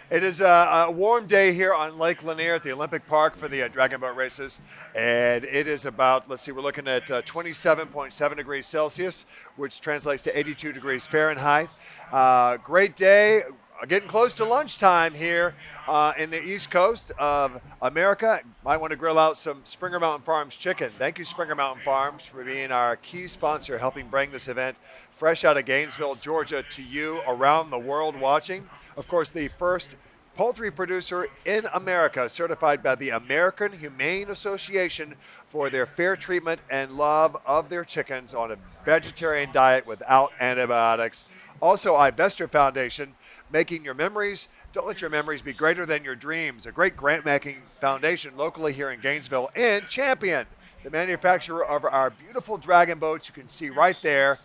It is a warm day here on Lake Lanier at the Olympic Park for the Dragon Boat races. And it is about, we're looking at 27.7 degrees Celsius, which translates to 82 degrees Fahrenheit. Great day. Getting close to lunchtime here in the East Coast of America. Might want to grill out some Springer Mountain Farms chicken. Thank you, Springer Mountain Farms, for being our key sponsor, helping bring this event fresh out of Gainesville, Georgia, to you around the world watching. Of course, the first poultry producer in America, certified by the American Humane Association for their fair treatment and love of their chickens on a vegetarian diet without antibiotics. Also, Ivester Foundation, making your memories. Don't let your memories be greater than your dreams. A great grant-making foundation locally here in Gainesville. And Champion, the manufacturer of our beautiful Dragon boats you can see right there,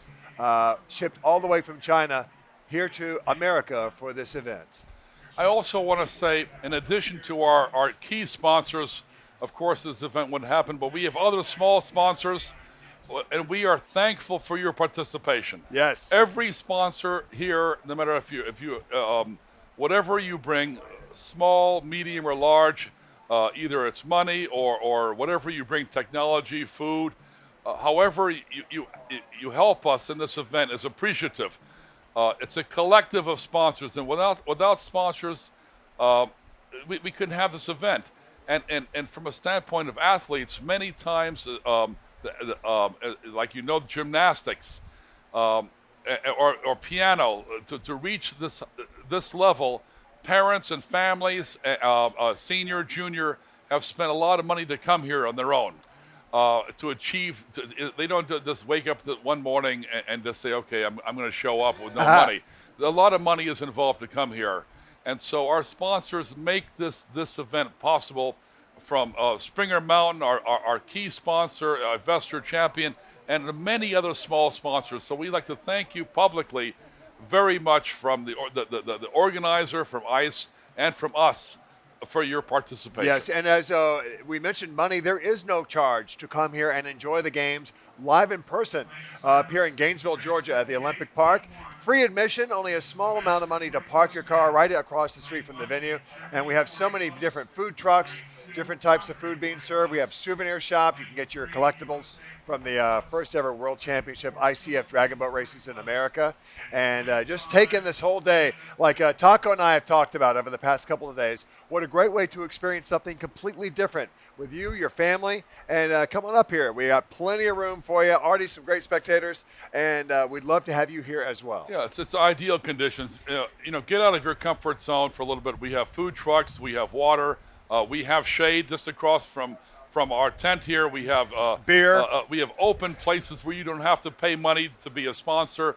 shipped all the way from China here to America for this event. I also want to say, in addition to our key sponsors, of course this event wouldn't happen, but we have other small sponsors, and we are thankful for your participation. Yes. Every sponsor here, no matter if you whatever you bring, small, medium, or large, either it's money or whatever you bring, technology, food, however you help us in this event is appreciative. It's a collective of sponsors, and without sponsors, we couldn't have this event. And from a standpoint of athletes, many times, like gymnastics or piano, to reach this level, parents and families, senior, junior, have spent a lot of money to come here on their own. to achieve. They don't just wake up one morning and just say, okay, I'm going to show up with no money. A lot of money is involved to come here. And so our sponsors make this event possible, from Springer Mountain, our key sponsor, Investor Champion, and many other small sponsors. So we'd like to thank you publicly very much from the organizer, from ICE, and from us for your participation. Yes, and as we mentioned money, there is no charge to come here and enjoy the games live in person up here in Gainesville, Georgia at the Olympic Park. Free admission, only a small amount of money to park your car right across the street from the venue. And we have so many different food trucks, different types of food being served. We have souvenir shop. You can get your collectibles from the first ever World Championship ICF Dragon Boat Races in America. And just take in this whole day, like Taco and I have talked about over the past couple of days. What a great way to experience something completely different with you, your family, and come on up here. We got plenty of room for you, already some great spectators, and we'd love to have you here as well. Yeah, it's ideal conditions. Get out of your comfort zone for a little bit. We have food trucks, we have water, we have shade just across from our tent here. We have beer. We have open places where you don't have to pay money to be a sponsor.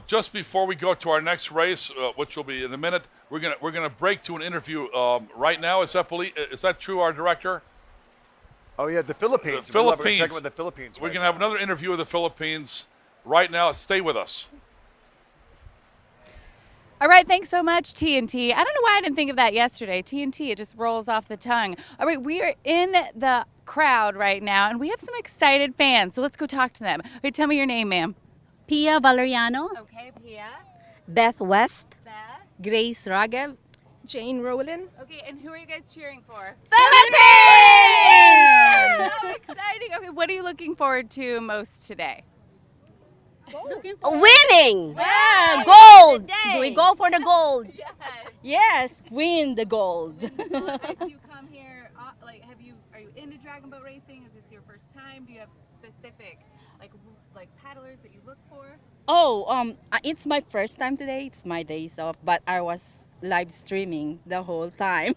Just before we go to our next race, which will be in a minute, we're gonna break to an interview right now. Is that true, our director? Oh yeah, the Philippines. The Philippines. We're checking with the Philippines. We're gonna have another interview with the Philippines right now. Stay with us. All right, thanks so much, TNT. I don't know why I didn't think of that yesterday. TNT, it just rolls off the tongue. All right, we are in the crowd right now, and we have some excited fans, so let's go talk to them. All right, tell me your name, ma'am. Pia Valeriano. Okay, Pia. Beth West. Beth. Grace Ragev. Jane Rowland. Okay, and who are you guys cheering for? Philippines! So exciting. Okay, what are you looking forward to most today? Winning! Yeah, Gold! We go for the gold. Yes. Yes, win the gold. People expect you come here. Are you into dragon boat racing? Is this your first time? Do you have specific like paddlers that you look for? It's my first time today. It's my days off, but I was live streaming the whole time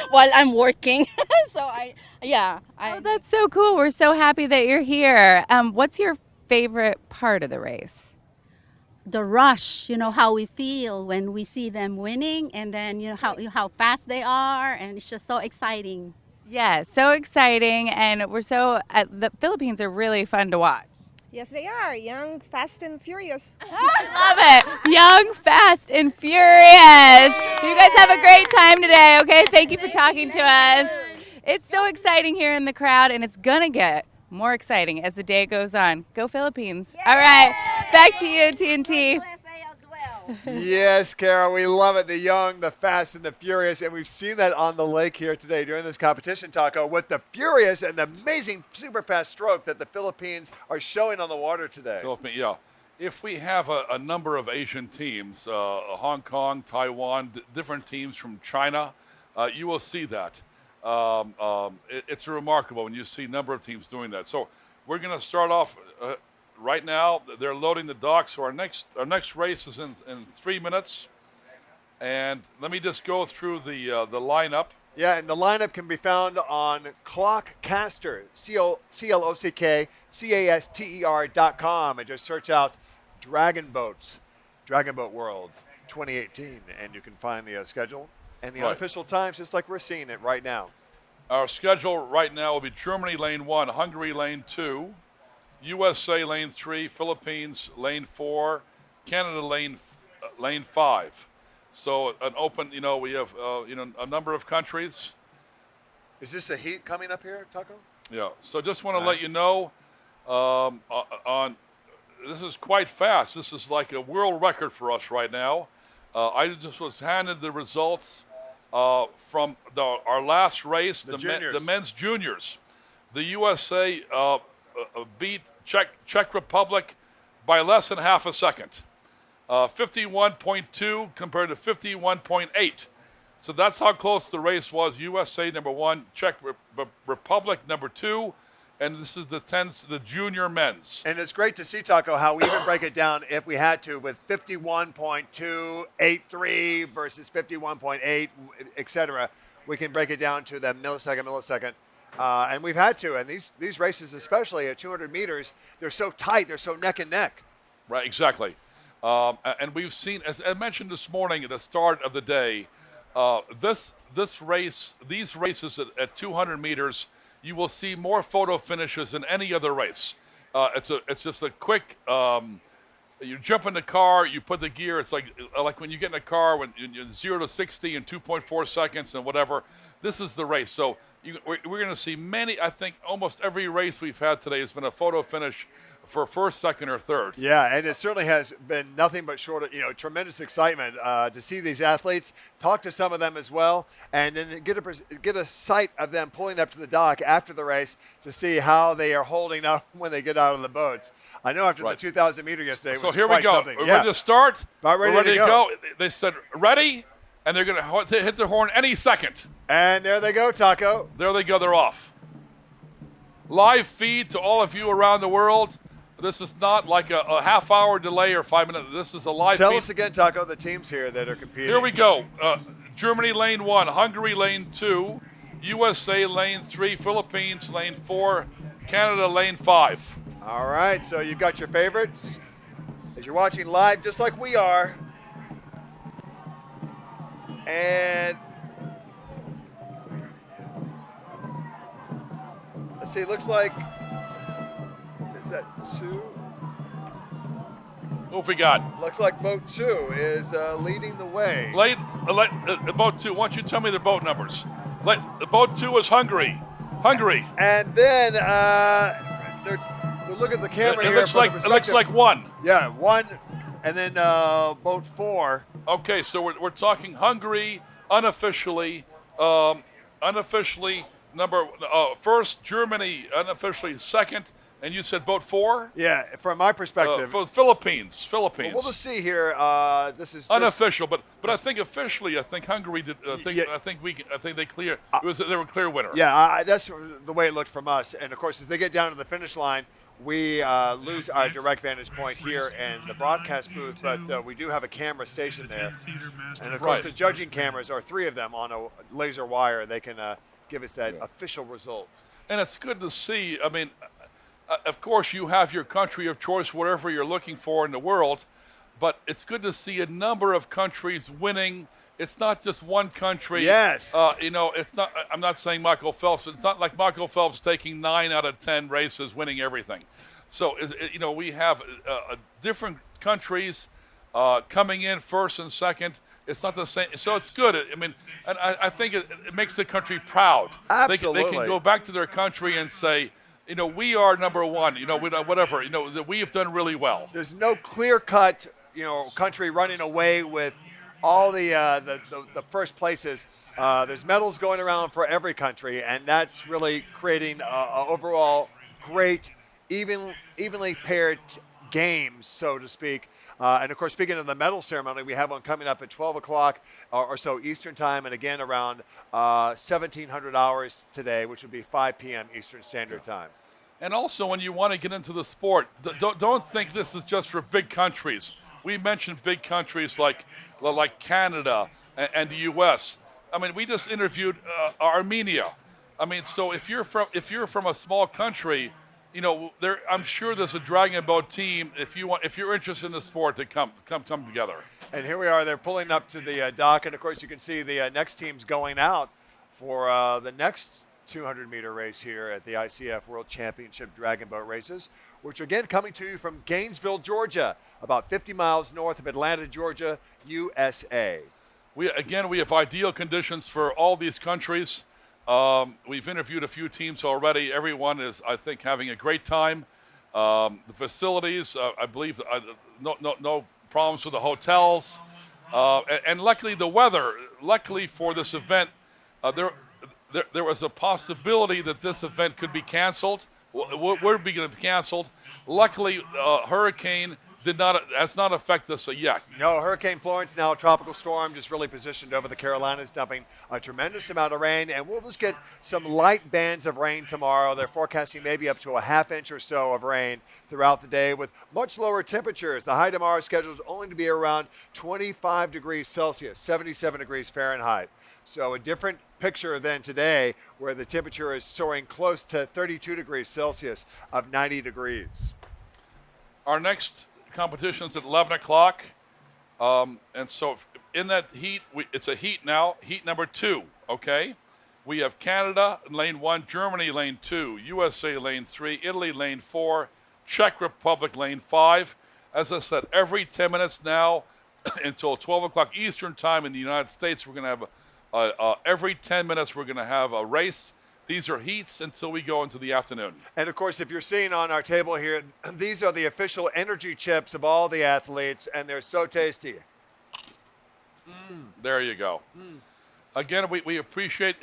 while I'm working. That's so cool. We're so happy that you're here. What's your favorite part of the race? The rush, how we feel when we see them winning, and then how fast they are, and it's just so exciting. Yeah, so exciting, and the Philippines are really fun to watch. Yes, they are. Young, fast, and furious. Love it. Young, fast, and furious. You guys have a great time today, okay? Thank you for talking to us. It's so exciting here in the crowd, and it's going to get more exciting as the day goes on. Go Philippines. Yay! All right, back to you, TNT. Yes, Kara, we love it. The young, the fast, and the furious. And we've seen that on the lake here today during this competition, Taco, with the furious and the amazing super fast stroke that the Philippines are showing on the water today. Yeah. If we have a number of Asian teams, Hong Kong, Taiwan, different teams from China, you will see that. It's remarkable when you see a number of teams doing that. So we're going to start off right now. They're loading the dock. So our next race is in 3 minutes. And let me just go through the lineup. Yeah, and the lineup can be found on Clockcaster, CLOCKCASTER.com, and just search out Dragon Boat World 2018, and you can find the schedule and the unofficial times, just like we're seeing it right now. Our schedule right now will be Germany lane 1, Hungary lane 2, USA lane 3, Philippines lane 4, Canada lane 5. So an open, we have a number of countries. Is this a heat coming up here, Taco? Yeah. So just want to let you know, this is quite fast. This is like a world record for us right now. I just was handed the results from our last race, the men's juniors. The USA beat Czech Republic by less than half a second, 51.2 compared to 51.8. So that's how close the race was. USA number 1, Czech Republic number 2, and this is the junior men's. And it's great to see, Taco, how we even break it down if we had to with 51.283 versus 51.8, et cetera. We can break it down to the millisecond. And we've had to. And these races, especially at 200 meters, they're so tight. They're so neck and neck. Right, exactly. And we've seen, as I mentioned this morning at the start of the day, these races at 200 meters, you will see more photo finishes than any other race. It's just a quick. You jump in the car, you put the gear. It's like when you get in a car when you're 0 to 60 in 2.4 seconds and whatever. This is the race. So we're going to see many. I think almost every race we've had today has been a photo finish for first, second, or third. Yeah, and it certainly has been nothing but short of, tremendous excitement to see these athletes, talk to some of them as well, and then get a sight of them pulling up to the dock after the race to see how they are holding up when they get out of the boats. I know after the 2,000 meter yesterday, so was here we go. Something. We're ready to start. About We're ready to go. They said ready, and they're going to hit the horn any second. And there they go, Taco. There they go. They're off. Live feed to all of you around the world. This is not like a half-hour delay or 5 minutes. This is a live feed. Tell us again, Taco, the teams here that are competing. Here we go. Germany lane 1, Hungary lane 2, USA lane 3, Philippines lane 4, Canada lane 5. All right, so you've got your favorites. As you're watching live, just like we are. And let's see, looks like, is that 2? Who have we got? Looks like boat 2 is leading the way. Boat 2, why don't you tell me the boat numbers? Boat 2 is Hungary. And then they're looking at the camera here. It looks like 1. Yeah, 1, and then boat 4. Okay, so we're talking Hungary unofficially, number first, Germany unofficially second, and you said boat 4? Yeah, from my perspective. Philippines. Well, we'll just see here. This is unofficial, but I think officially, I think Hungary did. I think they clear. They were clear winner. Yeah, that's the way it looked from us. And of course, as they get down to the finish line, we lose our direct vantage point here in the broadcast booth, but we do have a camera station there. And of course, the judging cameras are 3 of them on a laser wire. They can give us that official result. And it's good to see. I mean, of course, you have your country of choice, whatever you're looking for in the world, but it's good to see a number of countries winning. It's not just one country. Yes. It's not. I'm not saying Michael Phelps. It's not like Michael Phelps taking 9 out of 10 races, winning everything. So, we have different countries coming in first and second. It's not the same. So it's good. I mean, and I think it makes the country proud. Absolutely. They can go back to their country and say, we are number 1. Whatever. That we have done really well. There's no clear-cut, country running away with all the first places. There's medals going around for every country, and that's really creating overall great, evenly paired games, so to speak. And of course, speaking of the medal ceremony, we have one coming up at 12 o'clock or so Eastern time, and again around 1700 hours today, which would be 5 p.m. Eastern Standard Time. And also, when you want to get into the sport, don't think this is just for big countries. We mentioned big countries like Canada and the U.S. I mean, we just interviewed Armenia. I mean, so if you're from a small country, I'm sure there's a dragon boat team if you're interested in the sport to come together. And here we are. They're pulling up to the dock, and of course you can see the next team's going out for the next 200-meter race here at the ICF World Championship Dragon Boat Races, which are again coming to you from Gainesville, Georgia, about 50 miles north of Atlanta, Georgia, USA. We have ideal conditions for all these countries. We've interviewed a few teams already. Everyone is, I think, having a great time. The facilities, I believe, no problems with the hotels. And luckily, the weather. Luckily for this event, there was a possibility that this event could be canceled. Would be canceled. Luckily, hurricane has not affected us yet. No, Hurricane Florence, now a tropical storm, just really positioned over the Carolinas, dumping a tremendous amount of rain, and we'll just get some light bands of rain tomorrow. They're forecasting maybe up to a half inch or so of rain throughout the day with much lower temperatures. The high tomorrow is scheduled only to be around 25 degrees Celsius, 77 degrees Fahrenheit. So a different picture than today, where the temperature is soaring close to 32 degrees Celsius of 90 degrees. Our next competition is at 11 o'clock. And so in that heat, it's a heat now, heat number 2, okay? We have Canada in lane 1, Germany lane 2, USA lane 3, Italy lane 4, Czech Republic lane 5. As I said, every 10 minutes now until 12 o'clock Eastern time in the United States, we're going to have every 10 minutes we're going to have a race. These are heats until we go into the afternoon. And, of course, if you're seeing on our table here, these are the official energy chips of all the athletes, and they're so tasty. There you go. Again, we appreciate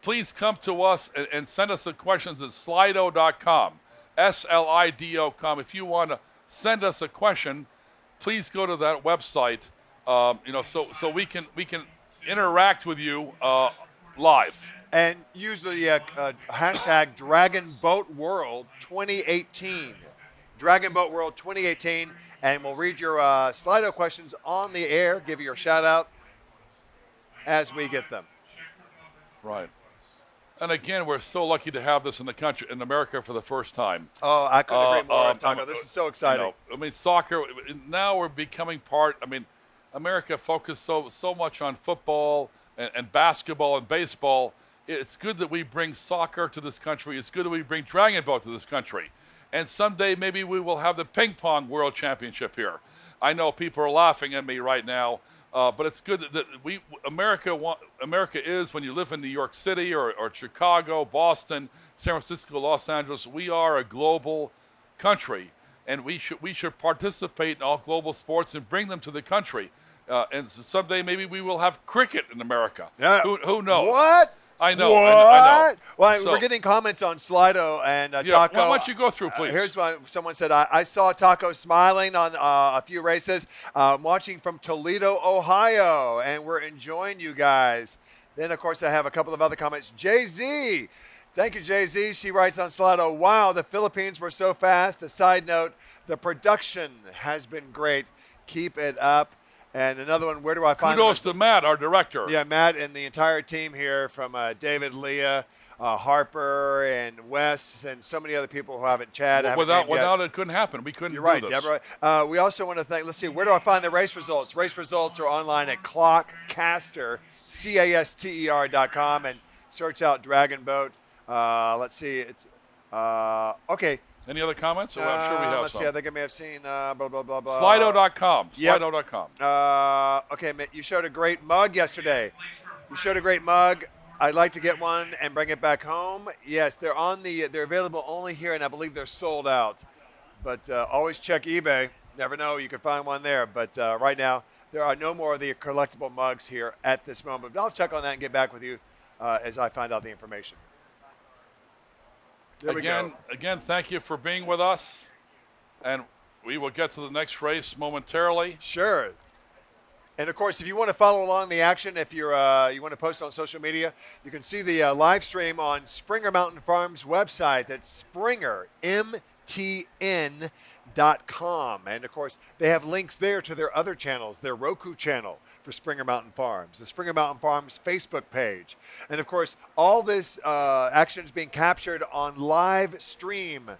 please come to us and send us the questions at slido.com, SLIDO.com. If you want to send us a question, please go to that website, so we can interact with you live. And use the hashtag Dragon Boat World 2018. Dragon Boat World 2018. And we'll read your Slido questions on the air, give you your shout out as we get them. Right. And again, we're so lucky to have this in the country, in America, for the first time. Oh, I couldn't agree more, Taco. This is so exciting. Soccer, now we're becoming part. America focused so much on football and basketball and baseball. It's good that we bring soccer to this country. It's good that we bring Dragon Boat to this country. And someday maybe we will have the ping pong world championship here. I know people are laughing at me right now, but it's good that America is, when you live in New York City or Chicago, Boston, San Francisco, Los Angeles, we are a global country, and we should participate in all global sports and bring them to the country. And someday maybe we will have cricket in America. Yeah. Who knows? What? I know. What? I know. Well, So- we're getting comments on Slido and Yeah, Taco. why don't you go through, please? Here's one. Someone said, I saw Taco smiling on a few races. Watching from Toledo, Ohio, and we're enjoying you guys. Then, of course, I have a couple of other comments. Jay-Z. Thank you, Jay-Z. She writes on Slido, wow, the Philippines were so fast. A side note, the production has been great. Keep it up. And another one, where do I find Kudos to Matt, our director. Yeah, Matt and the entire team here, from David, Leah, Harper, and Wes, and so many other people who haven't Chad. Without it couldn't happen. We couldn't You're do right, this. Deborah. We also want to thank, let's see, where do I find the race results? Race results are online at Clockcaster, CASTER.com, and search out Dragon Boat. Let's see, it's, okay. Any other comments? I'm sure we have let's some. see, I think I may have seen blah, blah, blah, blah. Slido.com. Yep. Slido.com. Okay, Mitt, you showed a great mug yesterday. You showed a great mug. I'd like to get one and bring it back home. Yes, they're available only here, and I believe they're sold out. But always check eBay. Never know, you can find one there. But right now, there are no more of the collectible mugs here at this moment. But I'll check on that and get back with you as I find out the information. There we go. Again, thank you for being with us, and we will get to the next race momentarily. Sure. And, of course, if you want to follow along the action, if you're you want to post on social media, you can see the live stream on Springer Mountain Farms website. That's Springer, MTN.com. And, of course, they have links there to their other channels, their Roku channel for Springer Mountain Farms, the Springer Mountain Farms Facebook page. And, of course, all this action is being captured on livestream.com.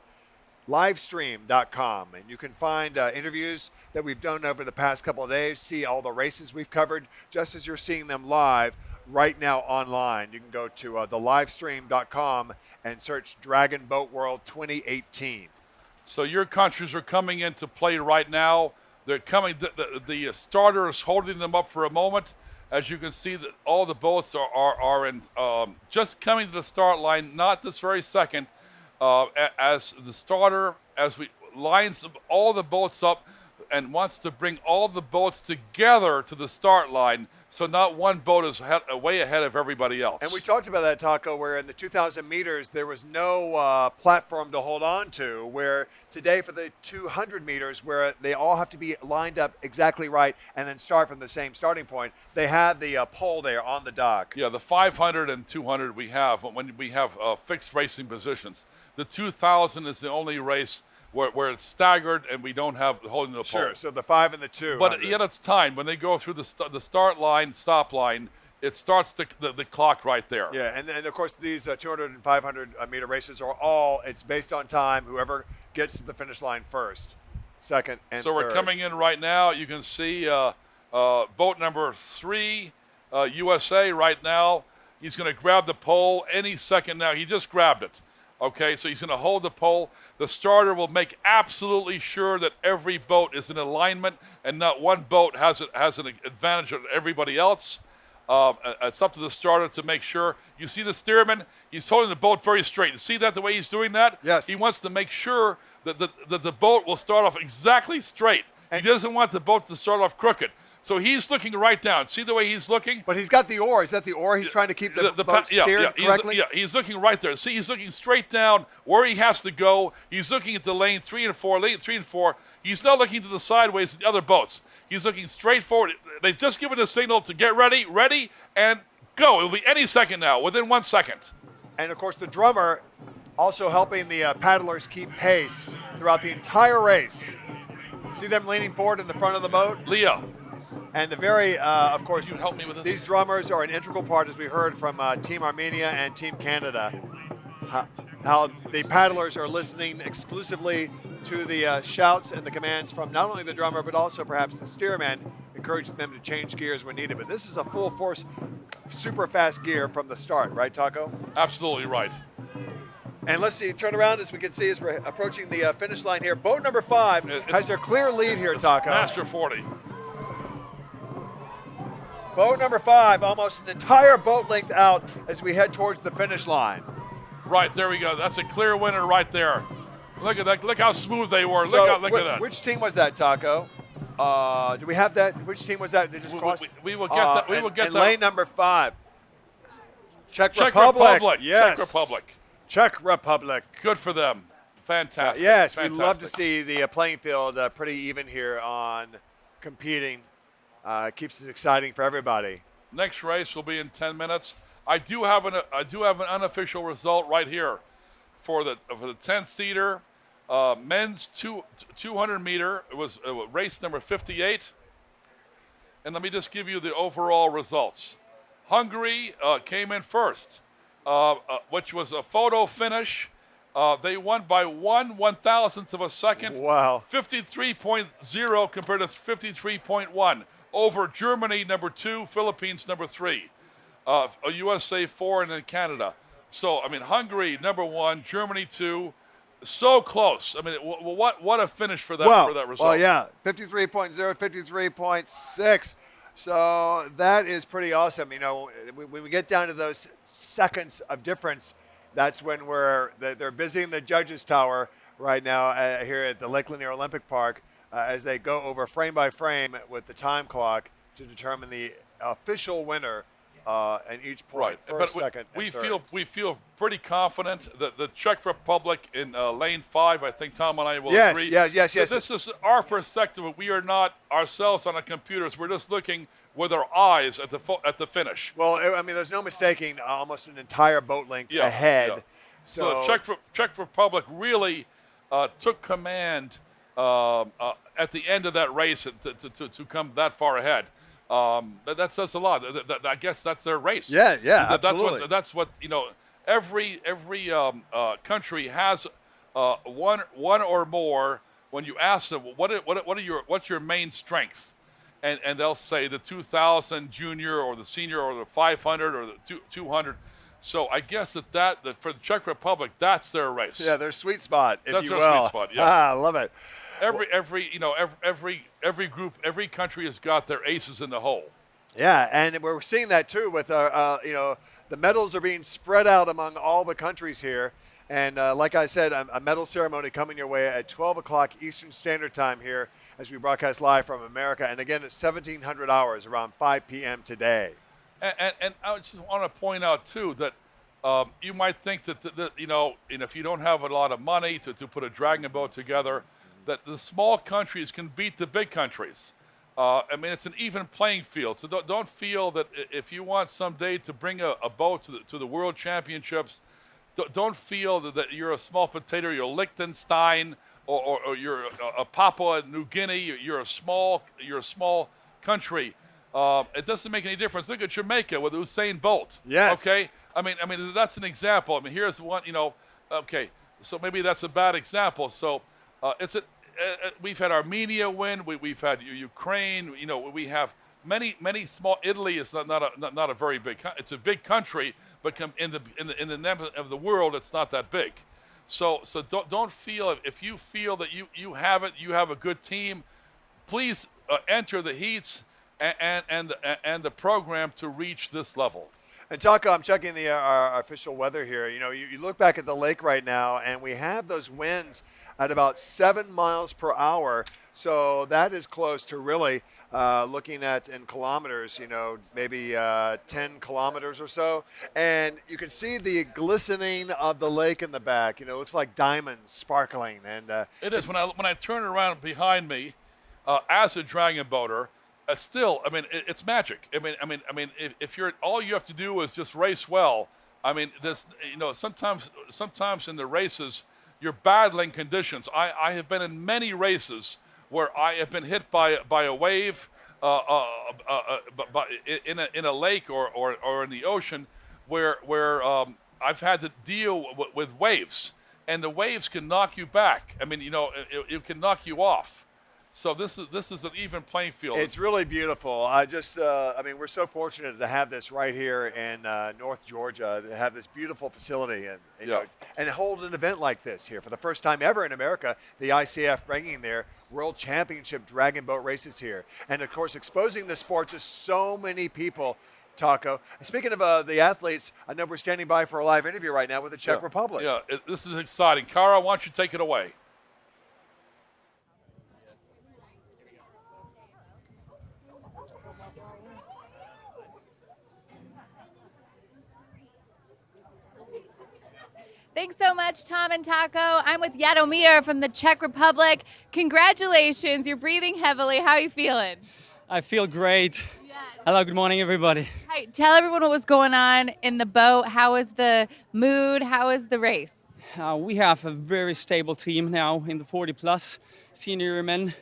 And you can find interviews that we've done over the past couple of days, see all the races we've covered, just as you're seeing them live right now online. You can go to thelivestream.com and search Dragon Boat World 2018. So your countries are coming into play right now. They're coming. The starter is holding them up for a moment. As you can see, that all the boats are in just coming to the start line. Not this very second. As the starter, lines all the boats up and wants to bring all the boats together to the start line, so not one boat is way ahead of everybody else. And we talked about that, Taco, where in the 2,000 meters there was no platform to hold on to, where today for the 200 meters, where they all have to be lined up exactly right and then start from the same starting point, they have the pole there on the dock. Yeah, the 500 and 200 we have when we have fixed racing positions. The 2,000 is the only race where it's staggered and we don't have holding the pole. Sure, so the 5 and the 2. But yet it's timed. When they go through the start line, stop line, it starts the clock right there. Yeah, and of course these 200 and 500 meter races are all, it's based on time. Whoever gets to the finish line first, second, and so we're third. coming in right now. You can see boat number 3, USA right now. He's going to grab the pole any second now. He just grabbed it. Okay, so he's going to hold the pole. The starter will make absolutely sure that every boat is in alignment and not one boat has an advantage of everybody else. It's up to the starter to make sure. You see the steerman? He's holding the boat very straight. You see that, the way he's doing that? Yes. He wants to make sure that the boat will start off exactly straight. He doesn't want the boat to start off crooked. So he's looking right down. See the way he's looking? But he's got the oar. Is that the oar? He's trying to keep the boat steered correctly? He's looking right there. See, he's looking straight down where he has to go. He's looking at the lane 3 and 4, lane 3 and 4. He's not looking to the sideways at the other boats. He's looking straight forward. They've just given a signal to get ready, and go. It'll be any second now, within 1 second. And, of course, the drummer also helping the paddlers keep pace throughout the entire race. See them leaning forward in the front of the boat? Leah. And the very, of course, Can you help me with this? These drummers are an integral part, as we heard from Team Armenia and Team Canada, how the paddlers are listening exclusively to the shouts and the commands from not only the drummer, but also perhaps the steerman, encouraging them to change gears when needed. But this is a full force, super fast gear from the start, right, Taco? Absolutely right. And let's see, turn around as we can see as we're approaching the finish line here. Boat number 5 has their clear lead here, Taco. Master 40. Boat number 5, almost an entire boat length out as we head towards the finish line. Right, there we go. That's a clear winner right there. Look at that. Look how smooth they were. So look at that. Which team was that, Taco? Do we have that? Which team was that? They just crossed? We will get that. We will get and that. lane number 5. Czech Republic. Yes. Czech Republic. Czech Republic. Good for them. Fantastic. Yes, Fantastic. we love to see the playing field pretty even here on competing. Keeps it exciting for everybody. Next race will be in 10 minutes. I do have an unofficial result right here for the 10-seater men's 200 meter. It was race number 58. And let me just give you the overall results. Hungary came in first, which was a photo finish. They won by 1/1000th of a second. Wow. 53.0 compared to 53.1. Over Germany, number 2, Philippines, number 3, USA 4, and then Canada. So, I mean, Hungary, number 1, Germany 2, so close. I mean, what a finish for that result. Well, yeah, 53.0, 53.6. So that is pretty awesome. You know, when we get down to those seconds of difference, that's when they're busy in the judges' tower right now here at the Lake Lanier Olympic Park. As they go over frame by frame with the time clock to determine the official winner in each point, first, second, and third. We feel pretty confident that the Czech Republic in lane 5, I think Tom and I will agree. Yes. This is our perspective. We are not ourselves on the computers. We're just looking with our eyes at the finish. Well, I mean, there's no mistaking almost an entire boat length ahead. Yeah. So the Czech Republic really took command at the end of that race to come that far ahead. That says a lot. I guess that's their race. Yeah, absolutely. That's what you know. Every country has one or more. When you ask them what's your main strength, and they'll say the 2000 junior or the senior or the 500 or the 200. So I guess that for the Czech Republic, that's their race. Yeah, their sweet spot, if you will. That's their sweet spot. Yeah, I love it. Every group, every country has got their aces in the hole. Yeah, and we're seeing that too with the medals are being spread out among all the countries here. And like I said, a medal ceremony coming your way at 12 o'clock Eastern Standard Time here as we broadcast live from America. And again, it's 1700 hours, around 5 p.m. today. And I just want to point out too that you might think that and if you don't have a lot of money to put a dragon boat together, that the small countries can beat the big countries. I mean, it's an even playing field. So don't feel that if you want someday to bring a boat to the World Championships, don't feel that you're a small potato. You're Liechtenstein or you're a Papua New Guinea. You're a small country. It doesn't make any difference. Look at Jamaica with Usain Bolt. Yes. Okay. I mean, that's an example. I mean, here's one. Okay. So maybe that's a bad example. So we've had Armenia win. We've had Ukraine. We have many small. Italy is not a very big. It's a big country, but in the name of the world, it's not that big. So don't feel, if you feel that you have it, you have a good team, please enter the heats and the program to reach this level. And Taco, I'm checking our official weather here. You look back at the lake right now, and we have those winds at about 7 miles per hour. So that is close to really looking at in kilometers, maybe 10 kilometers or so. And you can see the glistening of the lake in the back. It looks like diamonds sparkling. And it is. When I turn around behind me, as a dragon boater, still, it's magic. If you're, all you have to do is just race well. Sometimes in the races, you're battling conditions. I have been in many races where I have been hit by a wave in a lake or in the ocean where I've had to deal with waves, and the waves can knock you back. It can knock you off. So this is an even playing field. It's really beautiful. We're so fortunate to have this right here in North Georgia, to have this beautiful facility and hold an event like this here for the first time ever in America. The ICF bringing their World Championship Dragon Boat races here, and of course exposing the sport to so many people. Taco. Speaking of the athletes, I know we're standing by for a live interview right now with the Czech Republic. Yeah, this is exciting. Kara, why don't you take it away? Thanks so much, Tom and Taco. I'm with Yadomir from the Czech Republic. Congratulations, you're breathing heavily. How are you feeling? I feel great. Yes. Hello, good morning, everybody. Hi, tell everyone what was going on in the boat. How was the mood? How was the race? We have a very stable team now in the 40-plus senior men,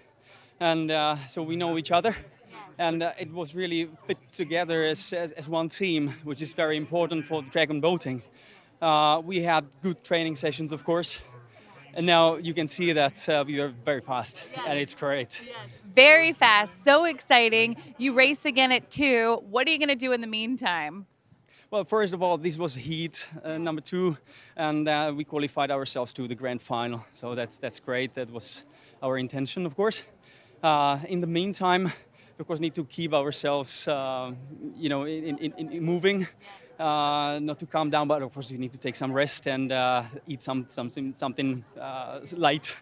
and so we know each other. And it was really fit together as one team, which is very important for the dragon boating. We had good training sessions, of course, and now you can see that we are very fast, and it's great. Yes. Very fast, so exciting. You race again at 2. What are you going to do in the meantime? Well, first of all, this was heat number 2, and we qualified ourselves to the grand final, so that's great. That was our intention, of course. In the meantime, of course, need to keep ourselves, in moving. Not to calm down, but of course we need to take some rest and eat something light.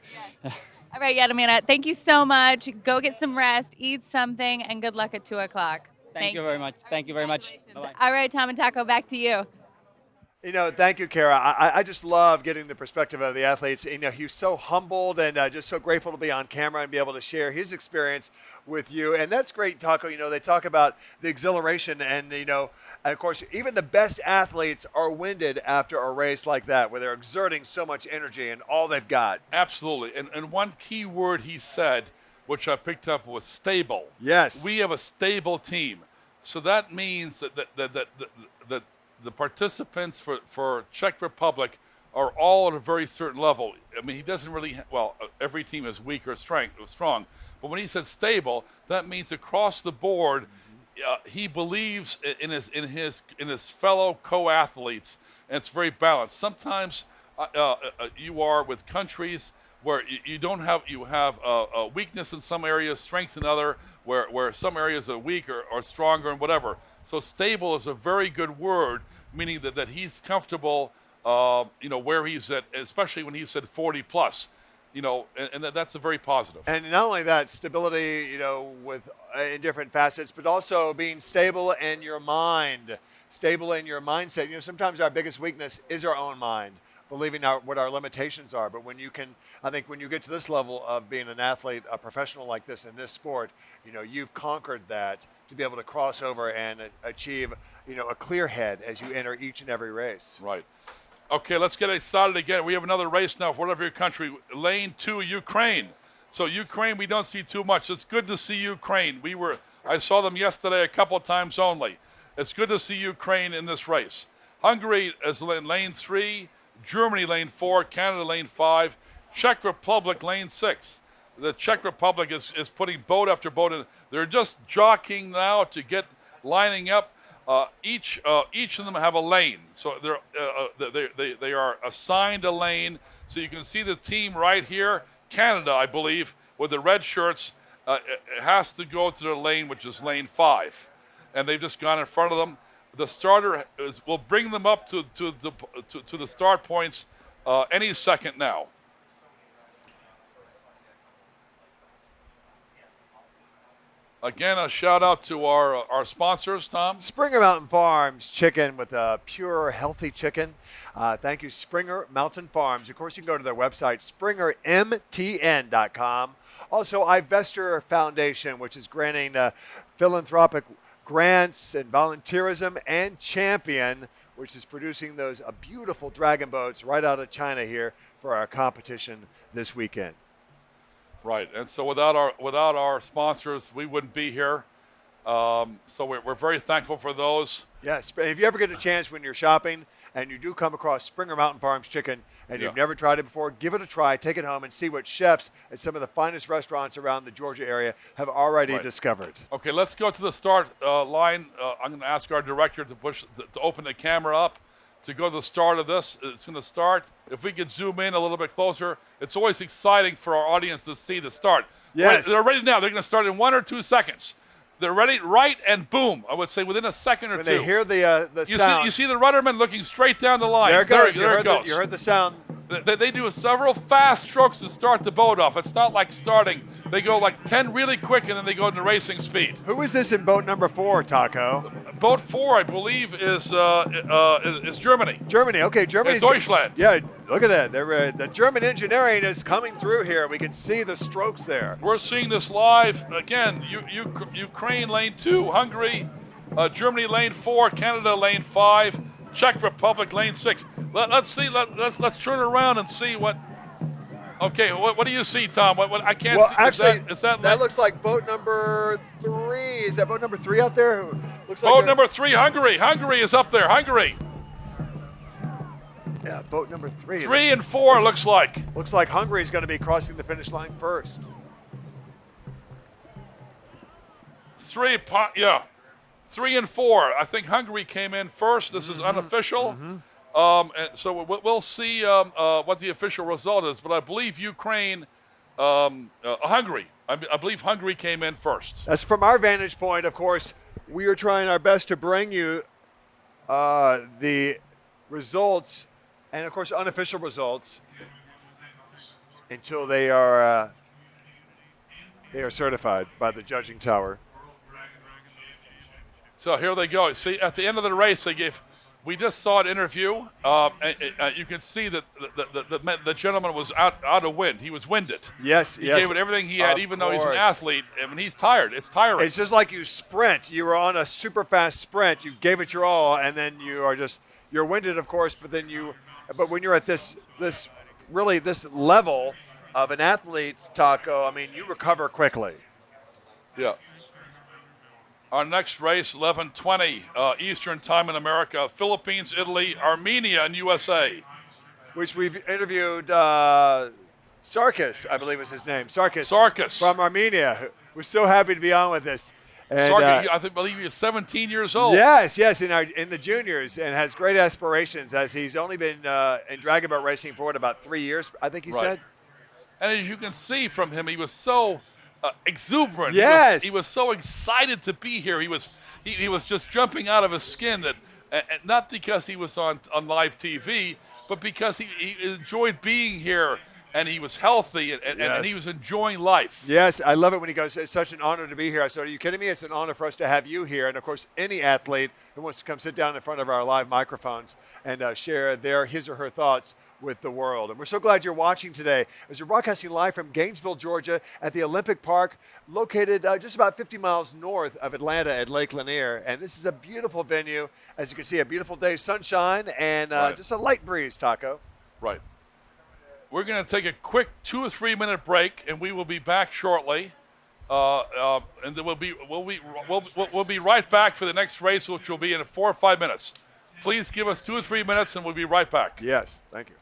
All right, Yadomir, thank you so much. Go get some rest, eat something, and good luck at 2 o'clock. Thank you very much. Thank you very much. Bye-bye. All right, Tom and Taco, back to you. Thank you, Kara. I just love getting the perspective of the athletes. He was so humbled and just so grateful to be on camera and be able to share his experience with you. And that's great, Taco. They talk about the exhilaration and, of course, even the best athletes are winded after a race like that, where they're exerting so much energy and all they've got. Absolutely. And one key word he said, which I picked up, was stable. Yes. We have a stable team. So that means that the participants for Czech Republic are all at a very certain level. He doesn't really, every team is weak or strong. But when he said stable, that means across the board, he believes in his fellow co-athletes, and it's very balanced. Sometimes you are with countries where you have a weakness in some areas, strength in other, where some areas are weak or stronger and whatever. So stable is a very good word, meaning that he's comfortable, where he's at, especially when he said 40 plus. And that's a very positive. And not only that, stability, with in different facets, but also being stable in your mind, stable in your mindset. Sometimes our biggest weakness is our own mind, believing what our limitations are. But when you get to this level of being an athlete, a professional like this in this sport, you've conquered that to be able to cross over and achieve, a clear head as you enter each and every race. Right. Okay, let's get excited again. We have another race now for whatever your country. Lane 2, Ukraine. So Ukraine, we don't see too much. It's good to see Ukraine. We were I saw them yesterday a couple of times only. It's good to see Ukraine in this race. Hungary is in lane 3, Germany lane 4, Canada lane 5, Czech Republic lane 6. The Czech Republic is putting boat after boat in. They're just jockeying now to get lining up. Each of them have a lane, so they are assigned a lane. So you can see the team right here. Canada, I believe, with the red shirts, it has to go to the lane, which is lane 5, and they've just gone in front of them. The starter will bring them up to the start points any second now. Again, a shout out to our sponsors, Tom. Springer Mountain Farms chicken with a pure, healthy chicken. Thank you, Springer Mountain Farms. Of course, you can go to their website, springermtn.com. Also, Ivester Foundation, which is granting philanthropic grants and volunteerism, and Champion, which is producing those beautiful dragon boats right out of China here for our competition this weekend. Right, and so without our sponsors, we wouldn't be here. So we're very thankful for those. Yes, if you ever get a chance when you're shopping and you do come across Springer Mountain Farms chicken and you've never tried it before, give it a try, take it home, and see what chefs at some of the finest restaurants around the Georgia area have already discovered. Okay, let's go to the start line. I'm going to ask our director to open the camera up to go to the start of this. It's going to start. If we could zoom in a little bit closer, it's always exciting for our audience to see the start. Yes. They're ready now. They're going to start in 1 or 2 seconds. They're ready, right, and boom. I would say within a second or two. When they hear the sound. You see the rudderman looking straight down the line. There it goes. There it goes. You heard the sound. They do several fast strokes to start the boat off. It's not like starting. They go like 10 really quick, and then they go into racing speed. Who is this in boat number 4, Taco? Boat 4, I believe, is Germany. Germany, okay. Germany's Deutschland. Yeah, look at that. The German engineering is coming through here. We can see the strokes there. We're seeing this live. Again, Ukraine lane 2, Hungary, Germany lane 4, Canada lane 5, Czech Republic lane 6. Let's see. Let's turn around and see what. Okay, what do you see, Tom? What I can't see. Actually, is that looks like boat number 3. Is that boat number 3 out there? Looks boat like number 3, Hungary. Hungary is up there. Hungary. Yeah, boat number 3. 3 and 4 looks like. Looks like Hungary is going to be crossing the finish line first. 3 and 4. I think Hungary came in first. This is unofficial. And so we'll see what the official result is. But I believe Hungary. I believe Hungary came in first. That's from our vantage point, of course. We are trying our best to bring you the results and, of course, unofficial results until they are certified by the judging tower. So here they go. See, at the end of the race, we just saw an interview. You can see that the gentleman was out of wind. He was winded. Yes, he gave it everything he had, even though he's an athlete. I mean, he's tired. It's tiring. It's just like you sprint. You were on a super fast sprint. You gave it your all, and then you're winded, of course. But when you're at this level of an athlete, Taco, I mean, you recover quickly. Yeah. Our next race, 11:20 Eastern Time in America, Philippines, Italy, Armenia, and USA. Which we've interviewed Sarkis, I believe is his name. Sarkis. From Armenia. We're so happy to be on with us. And, Sarkis, I believe he is 17 years old. Yes, in the juniors, and has great aspirations, as he's only been in dragon boat racing for about 3 years, I think he said. And as you can see from him, he was so exuberant. Yes, he was so excited to be here. He was just jumping out of his skin. That not because he was on live TV, but because he enjoyed being here, and he was healthy, and he was enjoying life. Yes, I love it when he goes, "It's such an honor to be here." I said, "Are you kidding me? It's an honor for us to have you here." And of course, any athlete who wants to come sit down in front of our live microphones and share his or her thoughts with the world. And we're so glad you're watching today as we're broadcasting live from Gainesville, Georgia at the Olympic Park, located just about 50 miles north of Atlanta at Lake Lanier. And this is a beautiful venue. As you can see, a beautiful day, sunshine, and just a light breeze, Taco. Right. We're going to take a quick 2 or 3 minute break, and we will be back shortly. And then we'll be right back for the next race, which will be in 4 or 5 minutes. Please give us 2 or 3 minutes, and we'll be right back. Yes, thank you.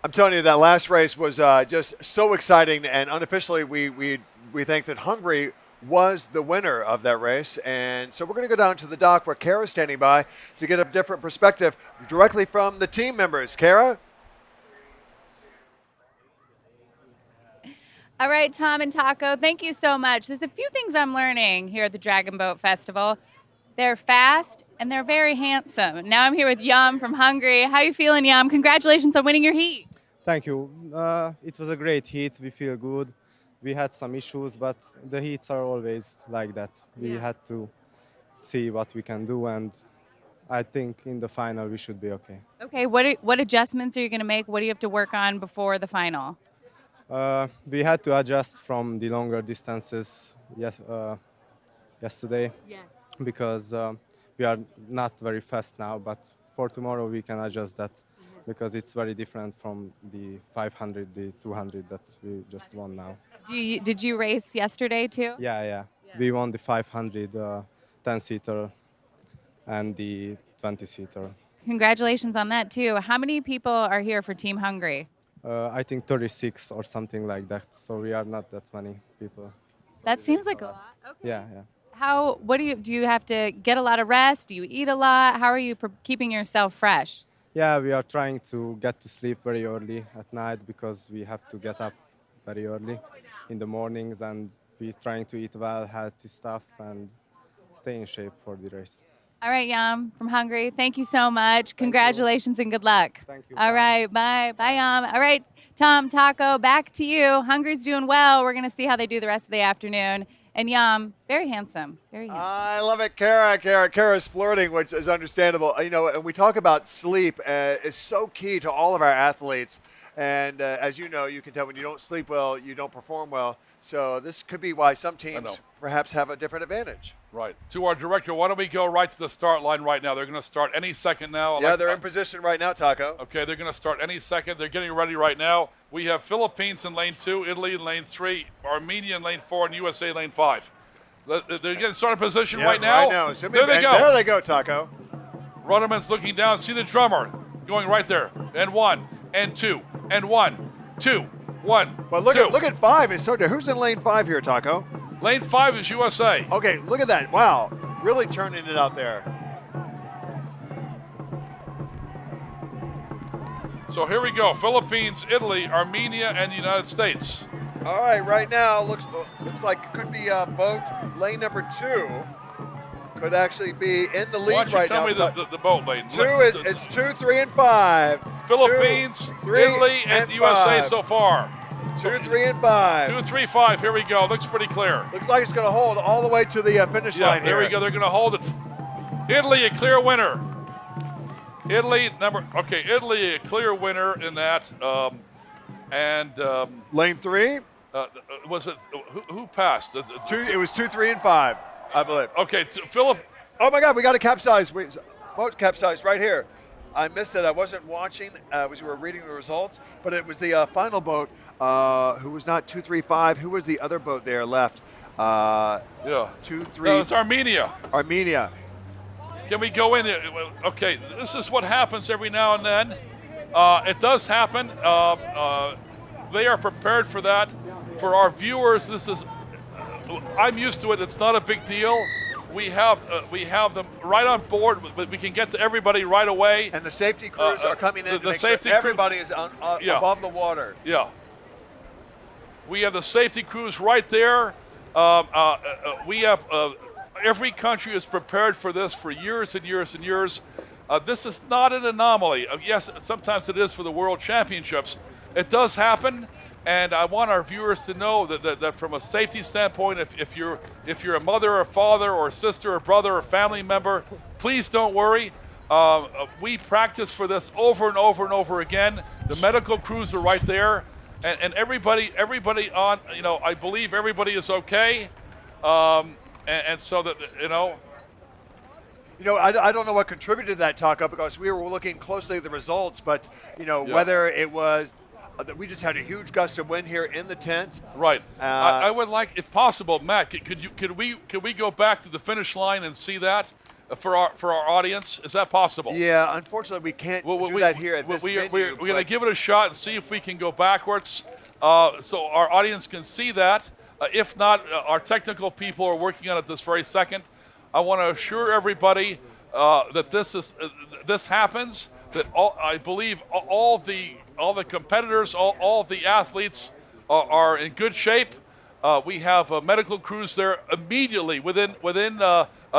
I'm telling you, that last race was just so exciting, and unofficially, we think that Hungary was the winner of that race. And so we're going to go down to the dock where Kara's standing by to get a different perspective directly from the team members. Kara? All right, Tom and Taco, thank you so much. There's a few things I'm learning here at the Dragon Boat Festival. They're fast and they're very handsome. Now I'm here with Yam from Hungary. How you feeling, Yam? Congratulations on winning your heat. Thank you. It was a great heat. We feel good. We had some issues, but the heats are always like that. We had to see what we can do, and I think in the final we should be okay. Okay, what adjustments are you going to make? What do you have to work on before the final? We had to adjust from the longer distances yesterday because we are not very fast now, but for tomorrow we can adjust that. because it's very different from the 500, the 200 that we just won now. Did you race yesterday too? Yeah. We won the 500 10-seater and the 20-seater. Congratulations on that too. How many people are here for Team Hungary? I think 36 or something like that. So we are not that many people. That seems like a lot. Okay. Yeah. What do you have to get a lot of rest? Do you eat a lot? How are you keeping yourself fresh? Yeah, we are trying to get to sleep very early at night because we have to get up very early in the mornings, and we're trying to eat well, healthy stuff, and stay in shape for the race. All right, Yam from Hungary, thank you so much. Congratulations and good luck. Thank you. All right, bye. Bye, Yam. All right, Tom, Taco, back to you. Hungary's doing well. We're going to see how they do the rest of the afternoon. And Yam, very handsome, very handsome. I love it, Kara. Kara's flirting, which is understandable. You know, and we talk about sleep is so key to all of our athletes. And as you know, you can tell when you don't sleep well, you don't perform well. So this could be why some teams perhaps have a different advantage. Right. To our director, why don't we go right to the start line right now? They're going to start any second now. Yeah, they're in position right now, Taco. Okay, they're going to start any second. They're getting ready right now. We have Philippines in lane 2, Italy in lane 3, Armenia in lane 4, and USA lane 5. They're getting started position right now. There they go. There they go, Taco. Rudderman's looking down. See the drummer going right there. And 1, and 2, and 1, 2, 1. Well, look at 5. It's so who's in lane 5 here, Taco? Lane 5 is USA. Okay, look at that. Wow, really turning it out there. So here we go. Philippines, Italy, Armenia, and the United States. All right, right now looks like it could be boat lane number 2. Could actually be in the lead right now. Why don't you tell me the boat lane? It's 2, 3, and 5. Philippines, 2, 3, Italy, and USA so far. 2, 3, and 5. 2, 3, 5. Here we go. Looks pretty clear. Looks like it's going to hold all the way to the finish line here. There we go. They're going to hold it. Italy, a clear winner. Italy, a clear winner in that. Lane 3? Was it who passed? It was 2, 3, and 5, I believe. Okay, Philip. Oh my God, we got a capsize. Boat capsize right here. I missed it. I wasn't watching as we were reading the results, but it was the final boat who was not 2, 3, 5. Who was the other boat there left? 2, 3. No, it's Armenia. Armenia. Can we go in there? Okay, this is what happens every now and then. It does happen. They are prepared for that. For our viewers, this is. I'm used to it. It's not a big deal. We have them right on board, but we can get to everybody right away. And the safety crews are coming in to make sure everybody is above the water. Yeah. We have the safety crews right there. We have every country is prepared for this for years and years and years. This is not an anomaly. Yes, sometimes it is for the World Championships. It does happen. And I want our viewers to know that from a safety standpoint, if you're a mother or father or sister or brother or family member, please don't worry. We practice for this over and over and over again. The medical crews are right there, and everybody on. I believe everybody is okay, and so that I don't know what contributed to that, Taco, because we were looking closely at the results, but whether it was. We just had a huge gust of wind here in the tent. Right. I would like, if possible, Matt, could we go back to the finish line and see that for our audience? Is that possible? Yeah, unfortunately, we can't do that here at this venue. We're going to give it a shot and see if we can go backwards, so our audience can see that. If not, our technical people are working on it this very second. I want to assure everybody that this happens. That I believe all the competitors, all the athletes are in good shape. We have medical crews there immediately within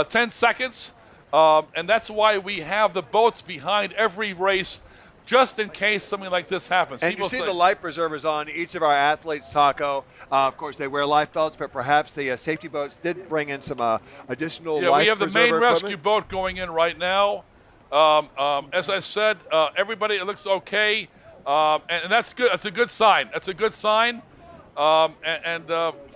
10 seconds, and that's why we have the boats behind every race, just in case something like this happens. And you see the life preservers on each of our athletes, Taco. Of course, they wear life belts, but perhaps the safety boats did bring in some additional life preserver we have the main equipment. rescue boat going in right now. As I said, everybody, it looks okay, and that's good. That's a good sign. That's a good sign. And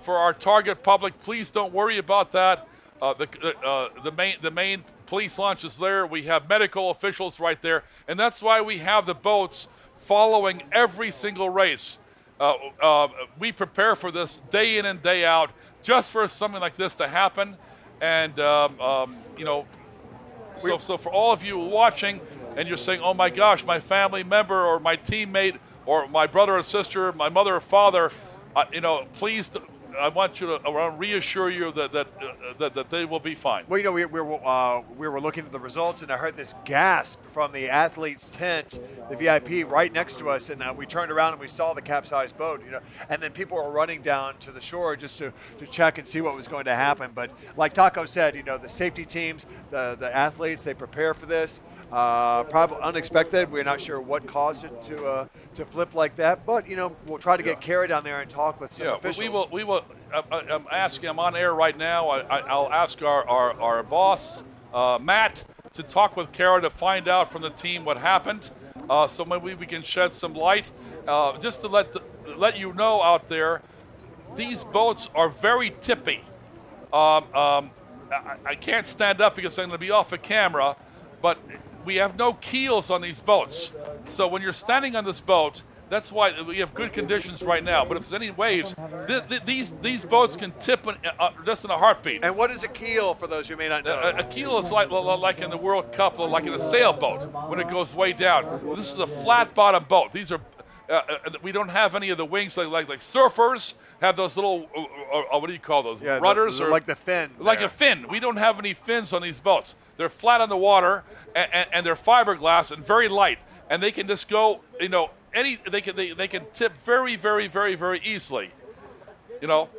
for our target public, please don't worry about that. The main police launch is there. We have medical officials right there. And that's why we have the boats following every single race. We prepare for this day in and day out just for something like this to happen. And, you know, so for all of you watching and you're saying, oh my gosh, my family member or my teammate or my brother or sister, my mother or father, you know, please, I want to reassure you that they will be fine. Well, you know, we were looking at the results, and I heard this gasp from the athletes' tent, the VIP, right next to us, and we turned around and we saw the capsized boat. You know, and then people were running down to the shore just to check and see what was going to happen. But like Taco said, you know, the safety teams, the athletes, they prepare for this. Probably unexpected. We're not sure what caused it to flip like that, but you know, we'll try to get Kara down there and talk with some officials. We will. I'm asking. I'm on air right now. I'll ask our boss Matt to talk with Kara to find out from the team what happened, so maybe we can shed some light. Just to let you know out there, these boats are very tippy. I can't stand up because I'm going to be off the camera, but we have no keels on these boats. So when you're standing on this boat, that's why we have good conditions right now. But if there's any waves, these boats can tip just in a heartbeat. And what is a keel for those who may not know? A keel is like in the World Cup, like in a sailboat when it goes way down. This is a flat bottom boat. These are we don't have any of the wings like surfers have those little what do you call those, rudders, or like the fin? Like a fin. We don't have any fins on these boats. They're flat on the water, and they're fiberglass and very light, and they can just go, you know, they can tip very, very, very, very easily, you know.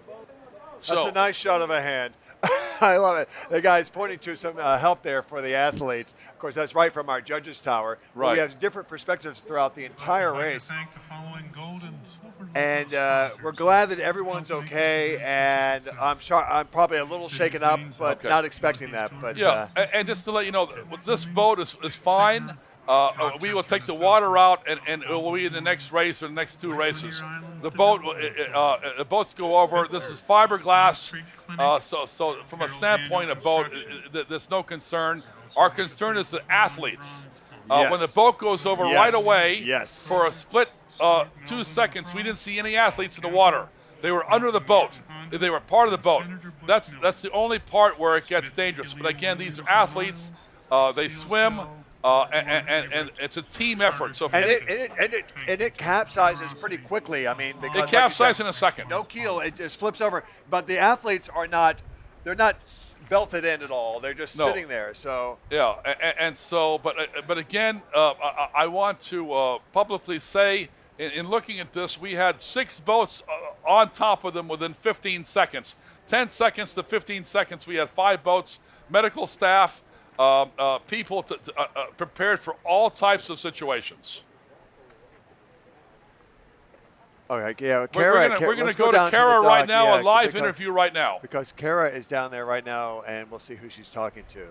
So that's a nice shot of a hand. I love it. The guy's pointing to some help there for the athletes. Of course, that's right from our judges' tower. Right. We have different perspectives throughout the entire race. And we're glad that everyone's okay. And I'm probably a little shaken up, but not expecting that. But yeah, and just to let you know, this boat is fine. We will take the water out, and it will be in the next race or the next two races. The boats go over. This is fiberglass, so from a standpoint of boat, there's no concern. Our concern is the athletes. When the boat goes over right away, for a split 2 seconds, we didn't see any athletes in the water. They were under the boat. They were part of the boat. That's the only part where it gets dangerous. But again, these are athletes. They swim. And it's a team effort. So it capsizes pretty quickly. I mean, because it capsizes in a second. No keel, it just flips over. But the athletes are not—they're not belted in at all. They're just sitting there. So yeah, and so, but again, I want to publicly say, in looking at this, we had 6 boats on top of them within 15 seconds. 10 seconds to 15 seconds, we had 5 boats, medical staff. People prepared for all types of situations. Okay, yeah, we're going to go to Kara right now, a live interview right now. Because Kara is down there right now, and we'll see who she's talking to.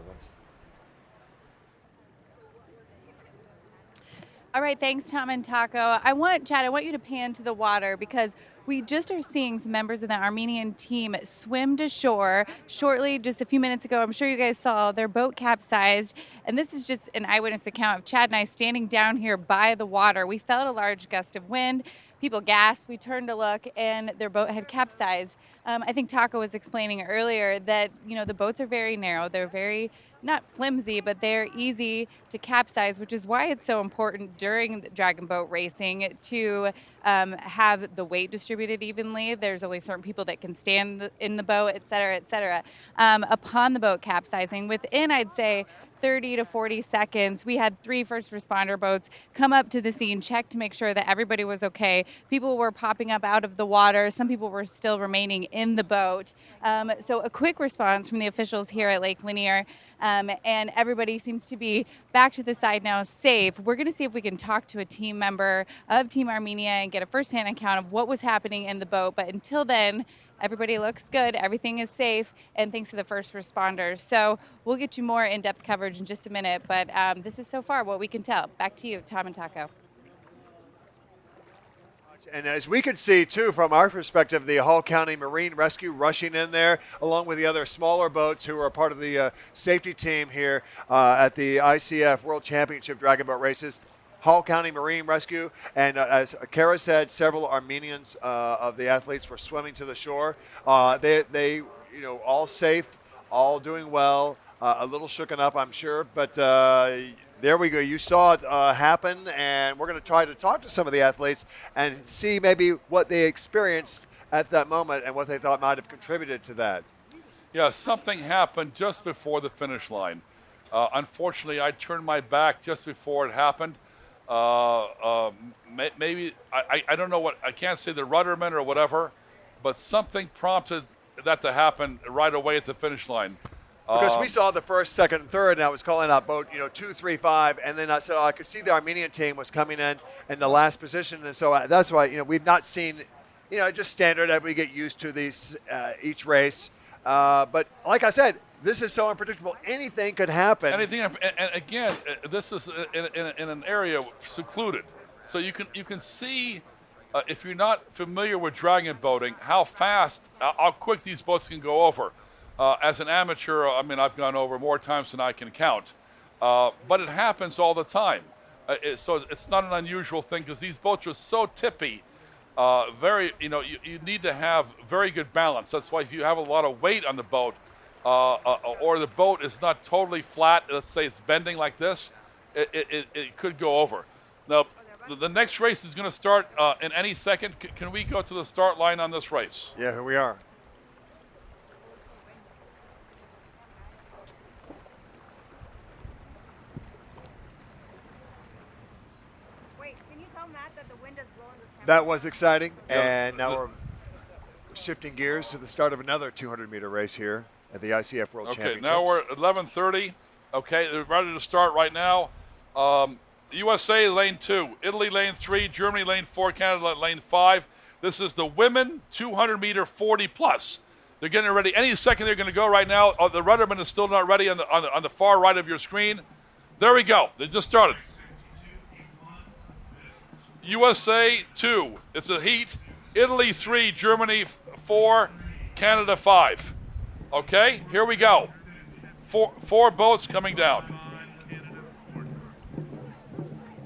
All right, thanks, Tom and Taco. Chad, I want you to pan to the water because we just are seeing some members of the Armenian team swim to shore shortly, just a few minutes ago. I'm sure you guys saw their boat capsized. And this is just an eyewitness account of Chad and I standing down here by the water. We felt a large gust of wind. People gasped. We turned to look, and their boat had capsized. I think Taco was explaining earlier that, you know, the boats are very narrow. They're very, not flimsy, but they're easy to capsize, which is why it's so important during the dragon boat racing to have the weight distributed evenly. There's only certain people that can stand in the boat, et cetera, et cetera. Upon the boat capsizing, within, I'd say, 30 to 40 seconds, we had 3 first responder boats come up to the scene, check to make sure that everybody was okay. People were popping up out of the water. Some people were still remaining in the boat. So a quick response from the officials here at Lake Lanier, and everybody seems to be back to the side now, safe. We're going to see if we can talk to a team member of Team Armenia and get a firsthand account of what was happening in the boat. But until then, everybody looks good, everything is safe, and thanks to the first responders. So we'll get you more in-depth coverage in just a minute, but this is so far what we can tell. Back to you, Tom and Taco. And as we could see, too, from our perspective, the Hall County Marine Rescue rushing in there, along with the other smaller boats who are part of the safety team here at the ICF World Championship Dragon Boat Races. Hall County Marine Rescue, and as Kara said, several Armenians of the athletes were swimming to the shore. They all safe, all doing well, a little shooken up, I'm sure, but there we go. You saw it happen, and we're going to try to talk to some of the athletes and see maybe what they experienced at that moment and what they thought might have contributed to that. Yeah, something happened just before the finish line. Unfortunately, I turned my back just before it happened. Maybe, I don't know what, I can't say the rudderman or whatever, but something prompted that to happen right away at the finish line. Because we saw the first, second, and third, and I was calling out boat, 2, 3, 5, and then I said, I could see the Armenian team was coming in the last position, and so that's why, we've not seen, just standard that we get used to these each race. But like I said, this is so unpredictable. Anything could happen. Anything, and again, this is in an area secluded, so you can see if you're not familiar with dragon boating, how fast, how quick these boats can go over. As an amateur, I've gone over more times than I can count, but it happens all the time. So it's not an unusual thing because these boats are so tippy. You need to have very good balance. That's why if you have a lot of weight on the boat, or the boat is not totally flat, let's say it's bending like this, it could go over. Now, the next race is going to start in any second. Can we go to the start line on this race? Yeah, here we are. That was exciting, and now we're shifting gears to the start of another 200-meter race here at the ICF World Championships. Okay, now we're at 11:30. Okay, they're ready to start right now. USA lane 2, Italy lane 3, Germany lane 4, Canada lane 5. This is the women 200-meter 40+. They're getting ready. Any second they're going to go right now. The rudderman is still not ready on the far right of your screen. There we go. They just started. USA 2, it's a heat. Italy 3, Germany 4, Canada 5. Okay, here we go. Four boats coming down.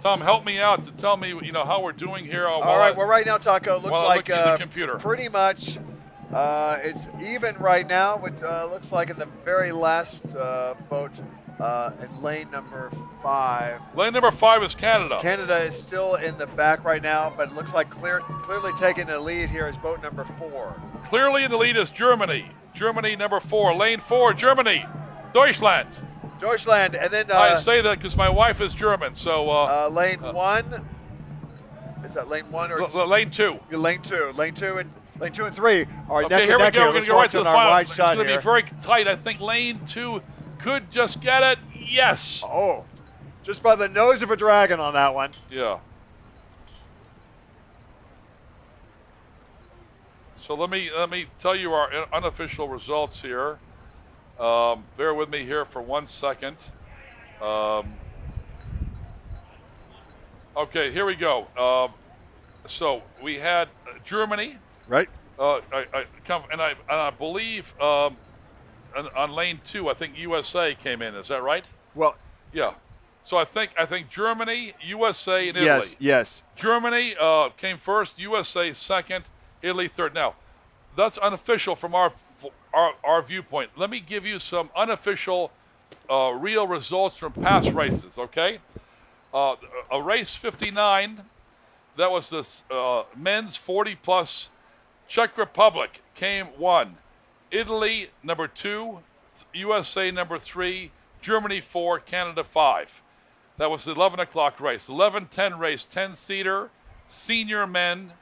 Tom, help me out to tell me, how we're doing here. All right, well, right now, Taco, looks like the computer. Pretty much it's even right now. It looks like in the very last boat in lane number 5. Lane number 5 is Canada. Canada is still in the back right now, but it looks like clearly taking the lead here is boat number 4. Clearly in the lead is Germany. Germany number 4. Lane 4, Germany. Deutschland. Deutschland, and then I say that because my wife is German. So lane 1. Is that lane 1 or lane 2? Lane 2 and 3 are okay, here we go. We're going to go right to the final. It's going to be very tight. I think lane 2 could just get it. Yes. Oh, just by the nose of a dragon on that one. Yeah. So let me tell you our unofficial results here. Bear with me here for 1 second. Okay, here we go. So we had Germany, right? I believe on lane 2, I think USA came in. Is that right? Well, yeah. So I think Germany, USA, and Italy. Yes. Germany came first, USA second, Italy third. Now, that's unofficial from our viewpoint. Let me give you some unofficial, real results from past races. Okay, a race 59, that was this men's 40+. Czech Republic came 1, Italy number 2, USA number 3, Germany 4, Canada 5. That was the 11 o'clock race. 11:10 race, 10-seater, senior men.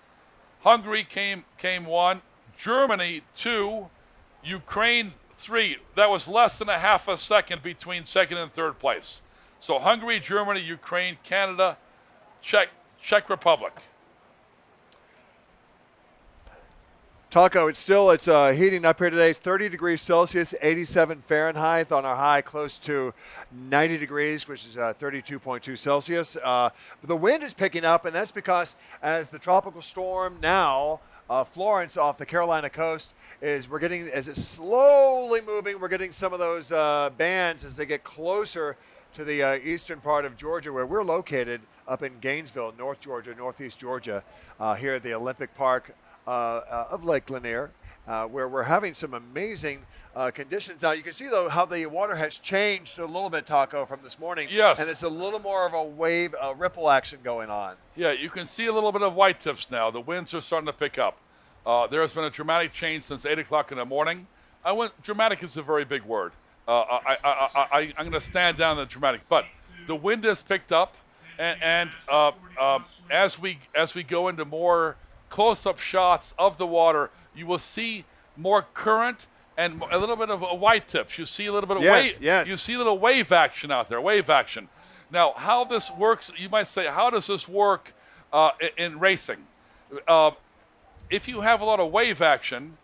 Hungary came 1, Germany 2, Ukraine 3. That was less than a half a second between second and third place. So Hungary, Germany, Ukraine, Canada, Czech Republic. Taco, it's heating up here today. It's 30 degrees Celsius, 87 Fahrenheit on our high, close to 90 degrees, which is 32.2 Celsius. But the wind is picking up, and that's because as the tropical storm now, Florence off the Carolina coast, as it's slowly moving, we're getting some of those bands as they get closer to the eastern part of Georgia, where we're located up in Gainesville, North Georgia, Northeast Georgia, here at the Olympic Park of Lake Lanier, where we're having some amazing conditions. Now, you can see, though, how the water has changed a little bit, Taco, from this morning. Yes. And it's a little more of a wave, ripple action going on. Yeah, you can see a little bit of white tips now. The winds are starting to pick up. There has been a dramatic change since 8 o'clock in the morning. Dramatic is a very big word. I'm going to stand down the dramatic. But the wind has picked up, and as we go into more close-up shots of the water, you will see more current and a little bit of white tips. You see a little bit of wave. Yes. You see a little wave action out there. Wave action. Now, how this works? You might say, how does this work in racing? If you have a lot of wave action,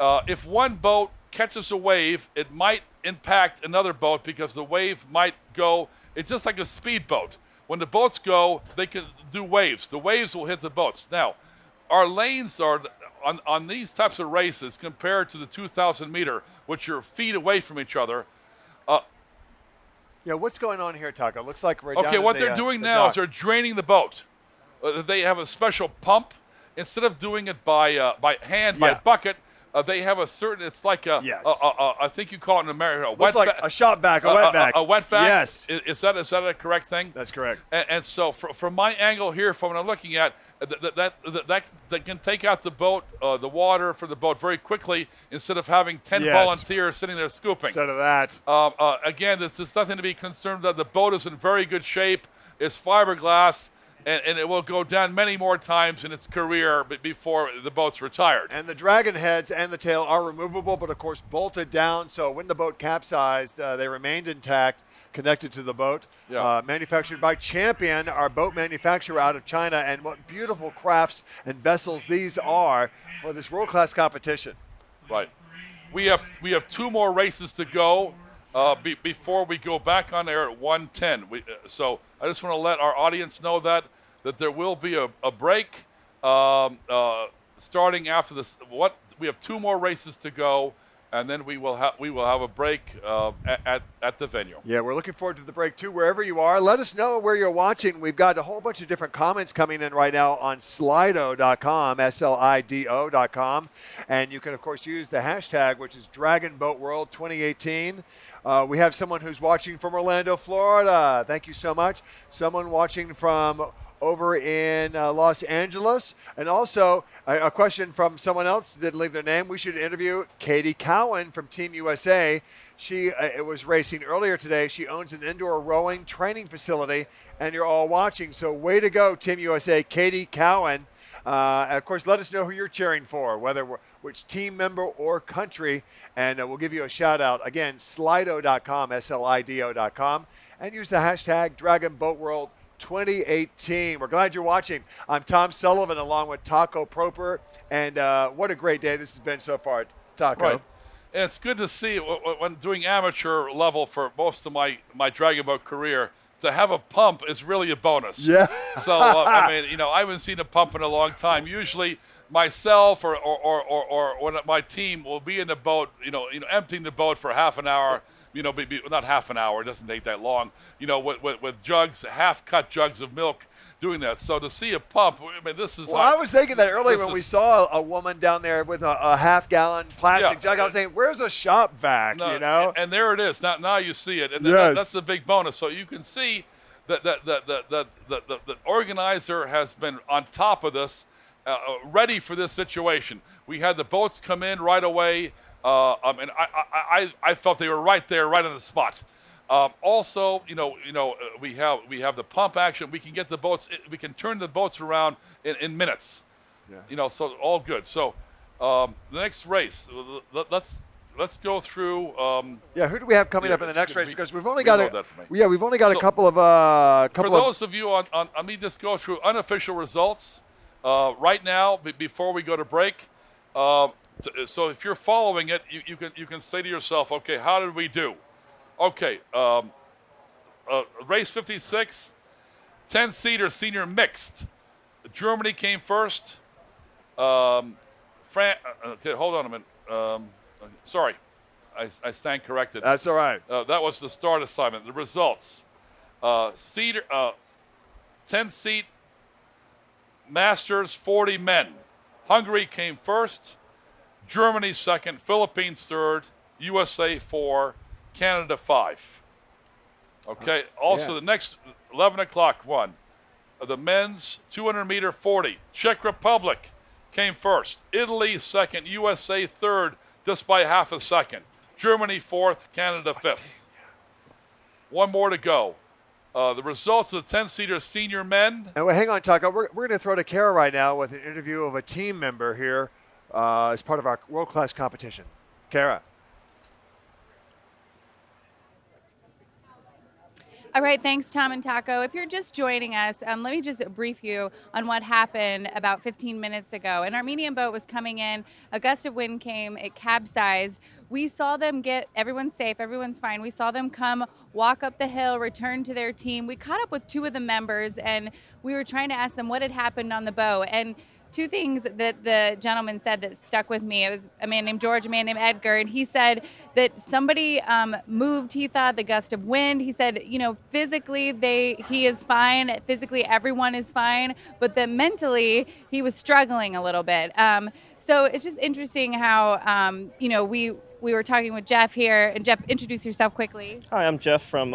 if one boat catches a wave, it might impact another boat because the wave might go. It's just like a speedboat. When the boats go, they can do waves. The waves will hit the boats. Now, our lanes are on these types of races compared to the 2,000 meter, which are feet away from each other. Yeah, what's going on here, Taco? Looks like we're Okay, what they're doing now is they're draining the boat. They have a special pump. Instead of doing it by hand, by bucket, they have a certain. It's like I think you call it in America a wet like a shop vac, a wet vac. A wet vac. Yes. Is that a correct thing? That's correct. And so from my angle here, from what I'm looking at, that can take out the boat, the water for the boat very quickly instead of having 10 volunteers sitting there scooping. Instead of that. Again, there's nothing to be concerned about. The boat is in very good shape. It's fiberglass. And it will go down many more times in its career before the boat's retired. And the dragon heads and the tail are removable, but of course bolted down. So when the boat capsized, they remained intact, connected to the boat. Yeah. Manufactured by Champion, our boat manufacturer out of China. And what beautiful crafts and vessels these are for this world-class competition. Right. We have 2 more races to go before we go back on air at 1:10. So I just want to let our audience know that there will be a break starting after this. We have 2 more races to go, and then we will have a break at the venue. Yeah, we're looking forward to the break too. Wherever you are, let us know where you're watching. We've got a whole bunch of different comments coming in right now on Slido.com, SLIDO.com, and you can of course use the hashtag, which is Dragon Boat World 2018. We have someone who's watching from Orlando, Florida. Thank you so much. Someone watching from over in Los Angeles. And also a question from someone else didn't leave their name. We should interview Katie Cowan from Team USA. She was racing earlier today. She owns an indoor rowing training facility, and you're all watching. So way to go, Team USA, Katie Cowan. Of course, let us know who you're cheering for, which team member or country, and we'll give you a shout out. Again, Slido.com, SLIDO.com, and use the hashtag Dragon Boat World 2018. We're glad you're watching. I'm Tom Sullivan along with Taco Proper, and what a great day this has been so far, Taco. Right. And it's good to see when doing amateur level for most of my Dragon Boat career, to have a pump is really a bonus. Yeah. So, I mean, I haven't seen a pump in a long time. Usually myself or one of my team will be in the boat, emptying the boat for half an hour, not half an hour, it doesn't take that long, with jugs, half-cut jugs of milk, doing that. So to see a pump, I mean, this is... Well, I was thinking that earlier when we saw a woman down there with a half-gallon plastic jug. I was saying, where's a shop vac, And there it is. Now you see it. And that's the big bonus. So you can see that the organizer has been on top of this, ready for this situation. We had the boats come in right away, and I felt they were right there, right on the spot. Also, we have the pump action. We can get the boats. We can turn the boats around in minutes. Yeah. So all good. So the next race, let's go through. Who do we have coming up in the next race? Because we've only got a couple of. For those of you on, let me just go through unofficial results right now before we go to break. So if you're following it, you can say to yourself, okay, how did we do? Okay, race 56, 10-seater senior mixed. Germany came first. Okay, hold on a minute. Sorry, I stand corrected. That's all right. That was the start assignment. The results: 10-seat Masters 40 men. Hungary came first. Germany second. Philippines third. USA 4. Canada 5. Okay. Also, yeah. the next 11 o'clock one, the men's 200-meter 40. Czech Republic came first. Italy second. USA third, just by half a second. Germany fourth. Canada fifth. One more to go. The results of the 10-seater senior men. And hang on, Taco. We're going to throw to Kara right now with an interview of a team member here as part of our world-class competition. Kara. All right, thanks, Tom and Taco. If you're just joining us, let me just brief you on what happened about 15 minutes ago. An Armenian boat was coming in. A gust of wind came. It capsized. We saw them everyone's safe, everyone's fine. We saw them come, walk up the hill, return to their team. We caught up with two of the members, and we were trying to ask them what had happened on the boat. And two things that the gentleman said that stuck with me. It was a man named George, a man named Edgar, and he said that somebody moved, he thought, the gust of wind. He said, physically he is fine. Physically, everyone is fine, but that mentally he was struggling a little bit. So it's just interesting how, we were talking with Jeff here, and Jeff, introduce yourself quickly. Hi, I'm Jeff from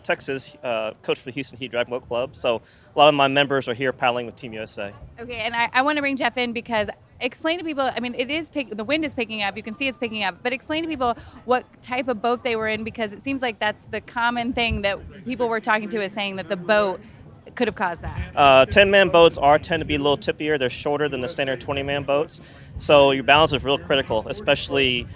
Texas, coach for the Houston Heat Drag Boat Club. So a lot of my members are here paddling with Team USA. Okay, and I want to bring Jeff in because explain to people, the wind is picking up, you can see it's picking up, but explain to people what type of boat they were in, because it seems like that's the common thing that people we're talking to is saying that the boat could have caused that. 10-man boats tend to be a little tippier. They're shorter than the standard 20-man boats. So your balance is real critical, especially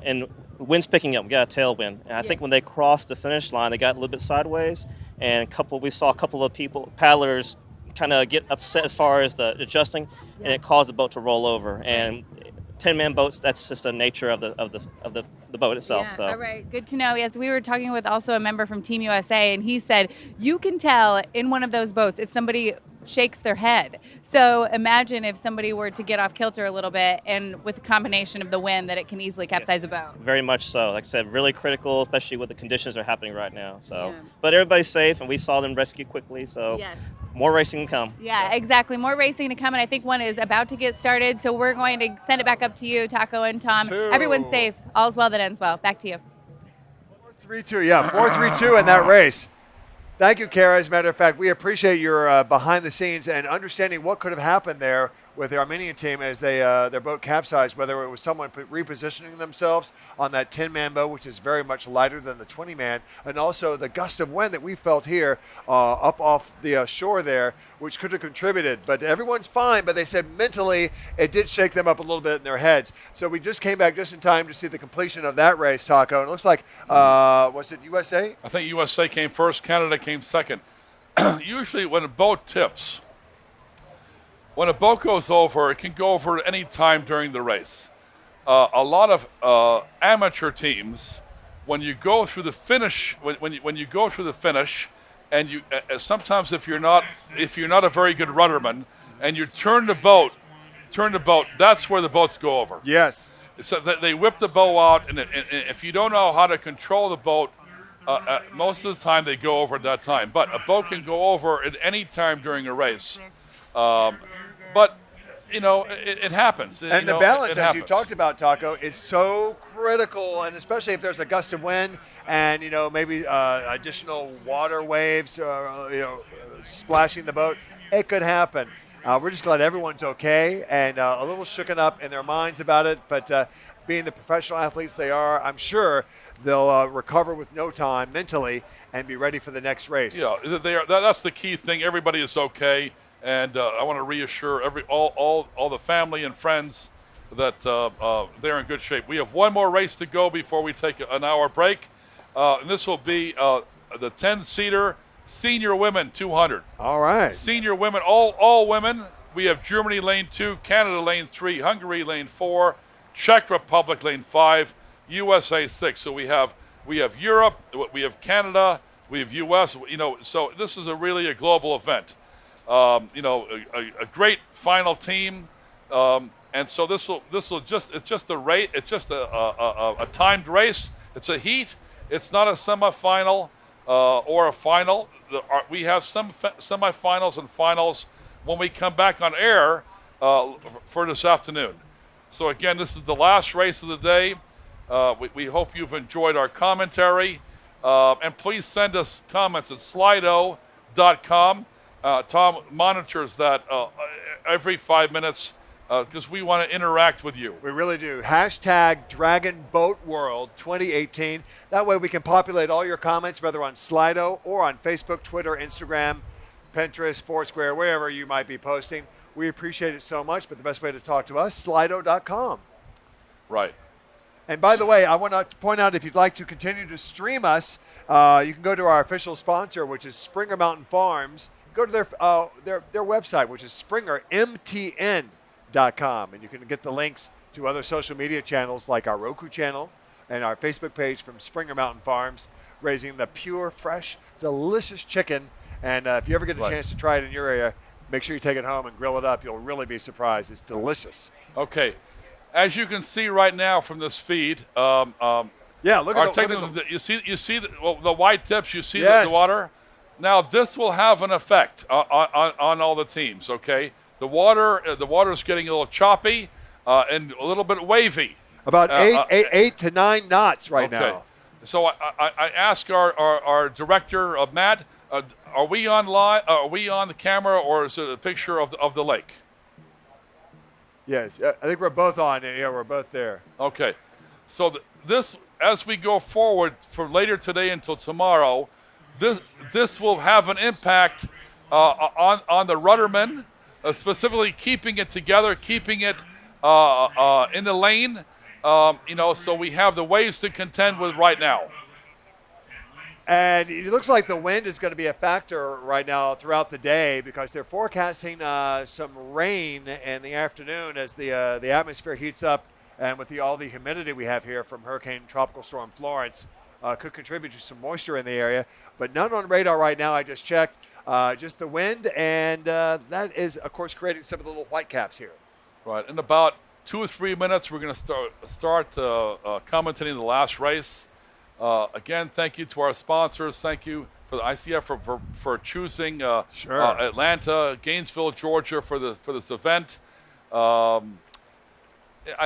in wind's picking up. We got a tailwind. And I think when they crossed the finish line, they got a little bit sideways. And we saw a couple of paddlers kind of get upset as far as the adjusting, and it caused the boat to roll over. And 10-man boats, that's just the nature of the boat itself. Yeah, so. All right, good to know. Yes, we were talking with also a member from Team USA, and he said you can tell in one of those boats if somebody shakes their head. So imagine if somebody were to get off kilter a little bit, and with the combination of the wind, that it can easily capsize a boat. Very much so. Like I said, really critical, especially with the conditions that are happening right now. So, But everybody's safe, and we saw them rescue quickly. So. Yes. More racing to come. Yeah, exactly. More racing to come, and I think one is about to get started. So we're going to send it back up to you, Taco and Tom. Everyone's safe. All's well that ends well. Back to you. 4-3-2, yeah, 4-3-2 in that race. Thank you, Kara. As a matter of fact, we appreciate your behind the scenes and understanding what could have happened there with the Armenian team as their boat capsized, whether it was someone repositioning themselves on that 10-man boat, which is very much lighter than the 20-man, and also the gust of wind that we felt here up off the shore there, which could have contributed. But everyone's fine, but they said mentally it did shake them up a little bit in their heads. So we just came back just in time to see the completion of that race, Taco. And it looks like, was it USA? I think USA came first, Canada came second. Usually when a boat tips, when a boat goes over, it can go over any time during the race. A lot of amateur teams, when you go through the finish, when you go through the finish, and you sometimes if you're not a very good rudderman, and you turn the boat, that's where the boats go over. Yes. So they whip the bow out, and if you don't know how to control the boat, most of the time they go over at that time. But a boat can go over at any time during a race. But, it happens. And the balance, as you talked about, Taco, is so critical, and especially if there's a gust of wind and, maybe additional water waves, splashing the boat, it could happen. We're just glad everyone's okay and a little shooken up in their minds about it, but being the professional athletes they are, I'm sure they'll recover with no time mentally and be ready for the next race. Yeah, that's the key thing. Everybody is okay. And I want to reassure all the family and friends that they're in good shape. We have one more race to go before we take an hour break, and this will be the 10-seater senior women 200. All right. Senior women, all women. we have Germany lane 2, Canada lane 3, Hungary lane 4, Czech Republic lane 5, USA 6. So we have Europe, we have Canada, we have US. So this is really a global event. A great final team, and so it's just a race. It's just a timed race. It's a heat. It's not a semifinal or a final. We have some semifinals and finals when we come back on air for this afternoon. So again, this is the last race of the day. We hope you've enjoyed our commentary, and please send us comments at slido.com. Tom monitors that every 5 minutes because we want to interact with you. We really do. Hashtag Dragon Boat World 2018. That way we can populate all your comments, whether on Slido or on Facebook, Twitter, Instagram, Pinterest, Foursquare, wherever you might be posting. We appreciate it so much, but the best way to talk to us, slido.com. Right. And by the way, I want to point out, if you'd like to continue to stream us, you can go to our official sponsor, which is Springer Mountain Farms. Go to their website, which is springermtn.com, and you can get the links to other social media channels like our Roku channel and our Facebook page from Springer Mountain Farms, raising the pure, fresh, delicious chicken. And if you ever get a chance to try it in your area, make sure you take it home and grill it up. You'll really be surprised. It's delicious. Okay. As you can see right now from this feed, look at you see the white tips. You see yes. the water. Now this will have an effect on all the teams. Okay, the water is getting a little choppy and a little bit wavy. About 8 to 9 knots right now. So I ask our director, Matt, are we on live? Are we on the camera, or is it a picture of the lake? Yes, I think we're both on. Yeah, we're both there. Okay, so this, as we go forward from later today until tomorrow, this will have an impact on the ruddermen, specifically keeping it together, keeping it in the lane. So we have the waves to contend with right now. And it looks like the wind is going to be a factor right now throughout the day, because they're forecasting some rain in the afternoon as the atmosphere heats up, and with all the humidity we have here from Hurricane Tropical Storm Florence, could contribute to some moisture in the area. But none on radar right now. I just checked. Just the wind, and that is, of course, creating some of the little white caps here. Right. In about 2 or 3 minutes, we're going to start commentating the last race. Again, thank you to our sponsors. Thank you for the ICF for choosing Atlanta, Gainesville, Georgia for this event. I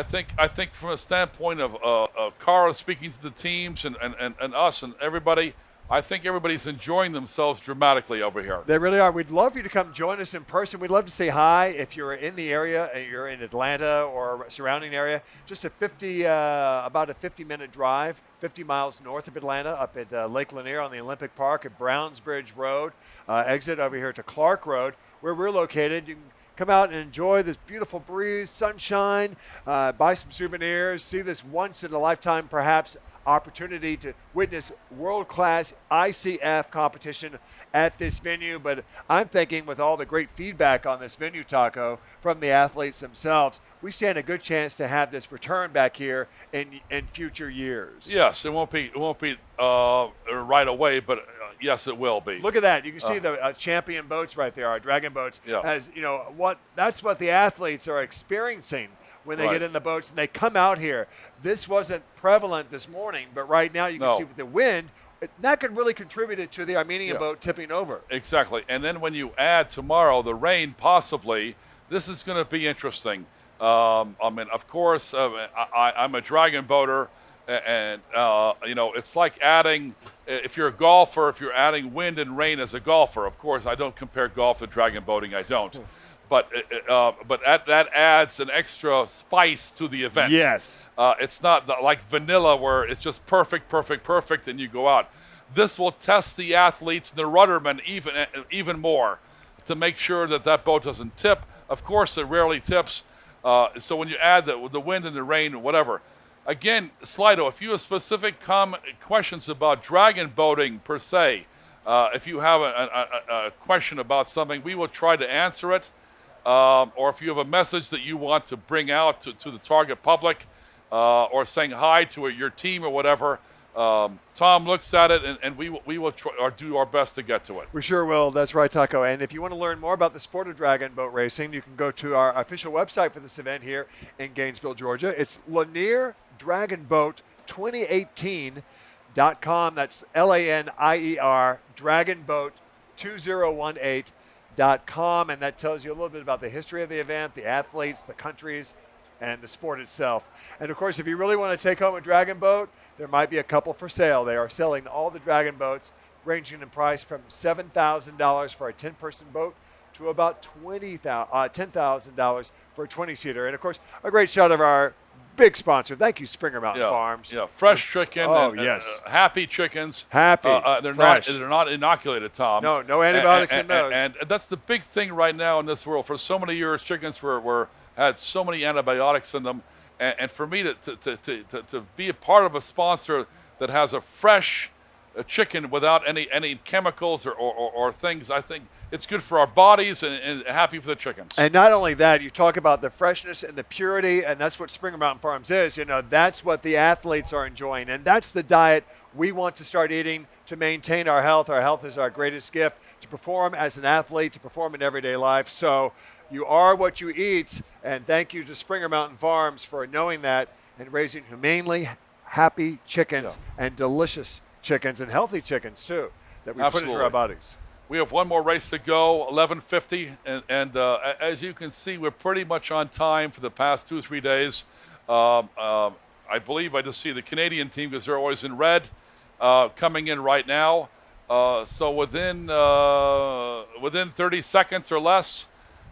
think from a standpoint of Cara speaking to the teams and us and everybody, I think everybody's enjoying themselves dramatically over here. They really are. We'd love for you to come join us in person. We'd love to say hi if you're in the area, you're in Atlanta or surrounding area. Just about a 50-minute drive, 50 miles north of Atlanta, up at Lake Lanier on the Olympic Park at Brownsbridge Road. Exit over here to Clark Road, where we're located. You can come out and enjoy this beautiful breeze, sunshine, buy some souvenirs, see this once-in-a-lifetime, perhaps, opportunity to witness world-class ICF competition at this venue. But I'm thinking, with all the great feedback on this venue, Taco, from the athletes themselves, we stand a good chance to have this return back here in future years. Yes, it won't be right away, but yes, it will be. Look at that! You can see the champion boats right there, our Dragon boats. Yeah. As you know, that's what the athletes are experiencing when they get in the boats and they come out here. This wasn't prevalent this morning, but right now you can see with the wind, that could really contribute to the Armenian boat tipping over. Exactly. And then when you add tomorrow the rain, possibly, this is going to be interesting. I mean, of course, I'm a Dragon boater, and it's like adding, if you're a golfer, if you're adding wind and rain as a golfer. Of course, I don't compare golf to dragon boating. I don't. But that adds an extra spice to the event. Yes. It's not like vanilla where it's just perfect, and you go out. This will test the athletes and the ruddermen even more to make sure that boat doesn't tip. Of course, it rarely tips. So when you add the wind and the rain, whatever. Again, Slido, if you have specific questions about dragon boating per se, if you have a question about something, we will try to answer it. or if you have a message that you want to bring out to the target public, or saying hi to your team or whatever, Tom looks at it, and we will try, or do our best to get to it. We sure will. That's right, Taco. And if you want to learn more about the sport of dragon boat racing, you can go to our official website for this event here in Gainesville, Georgia. It's Lanier Dragon Boat 2018.com. That's LANIER Dragon Boat 2018.com. And that tells you a little bit about the history of the event, the athletes, the countries, and the sport itself. And of course, if you really want to take home a dragon boat, there might be a couple for sale. They are selling all the dragon boats, ranging in price from $7,000 for a 10-person boat to about $10,000 for a 20-seater. And of course, a great shot of our big sponsor. Thank you, Springer Mountain Farms. Yeah, fresh chicken. Oh, and, yes. Happy chickens. Happy. They're fresh. not inoculated, Tom. No antibiotics in those. And that's the big thing right now in this world. For so many years, chickens had so many antibiotics in them. And for me to be a part of a sponsor that has a fresh chicken without any chemicals or things, I think it's good for our bodies and happy for the chickens. And not only that, you talk about the freshness and the purity, and that's what Springer Mountain Farms is. You know, that's what the athletes are enjoying, and that's the diet we want to start eating to maintain our health. Our health is our greatest gift, to perform as an athlete, to perform in everyday life. So you are what you eat, and thank you to Springer Mountain Farms for knowing that and raising humanely happy chickens and delicious chickens and healthy chickens too that we put into our bodies. We have one more race to go, 11:50, and as you can see, we're pretty much on time for the past 2-3 days. I believe I just see the Canadian team, because they're always in red, coming in right now. So within 30 seconds or less,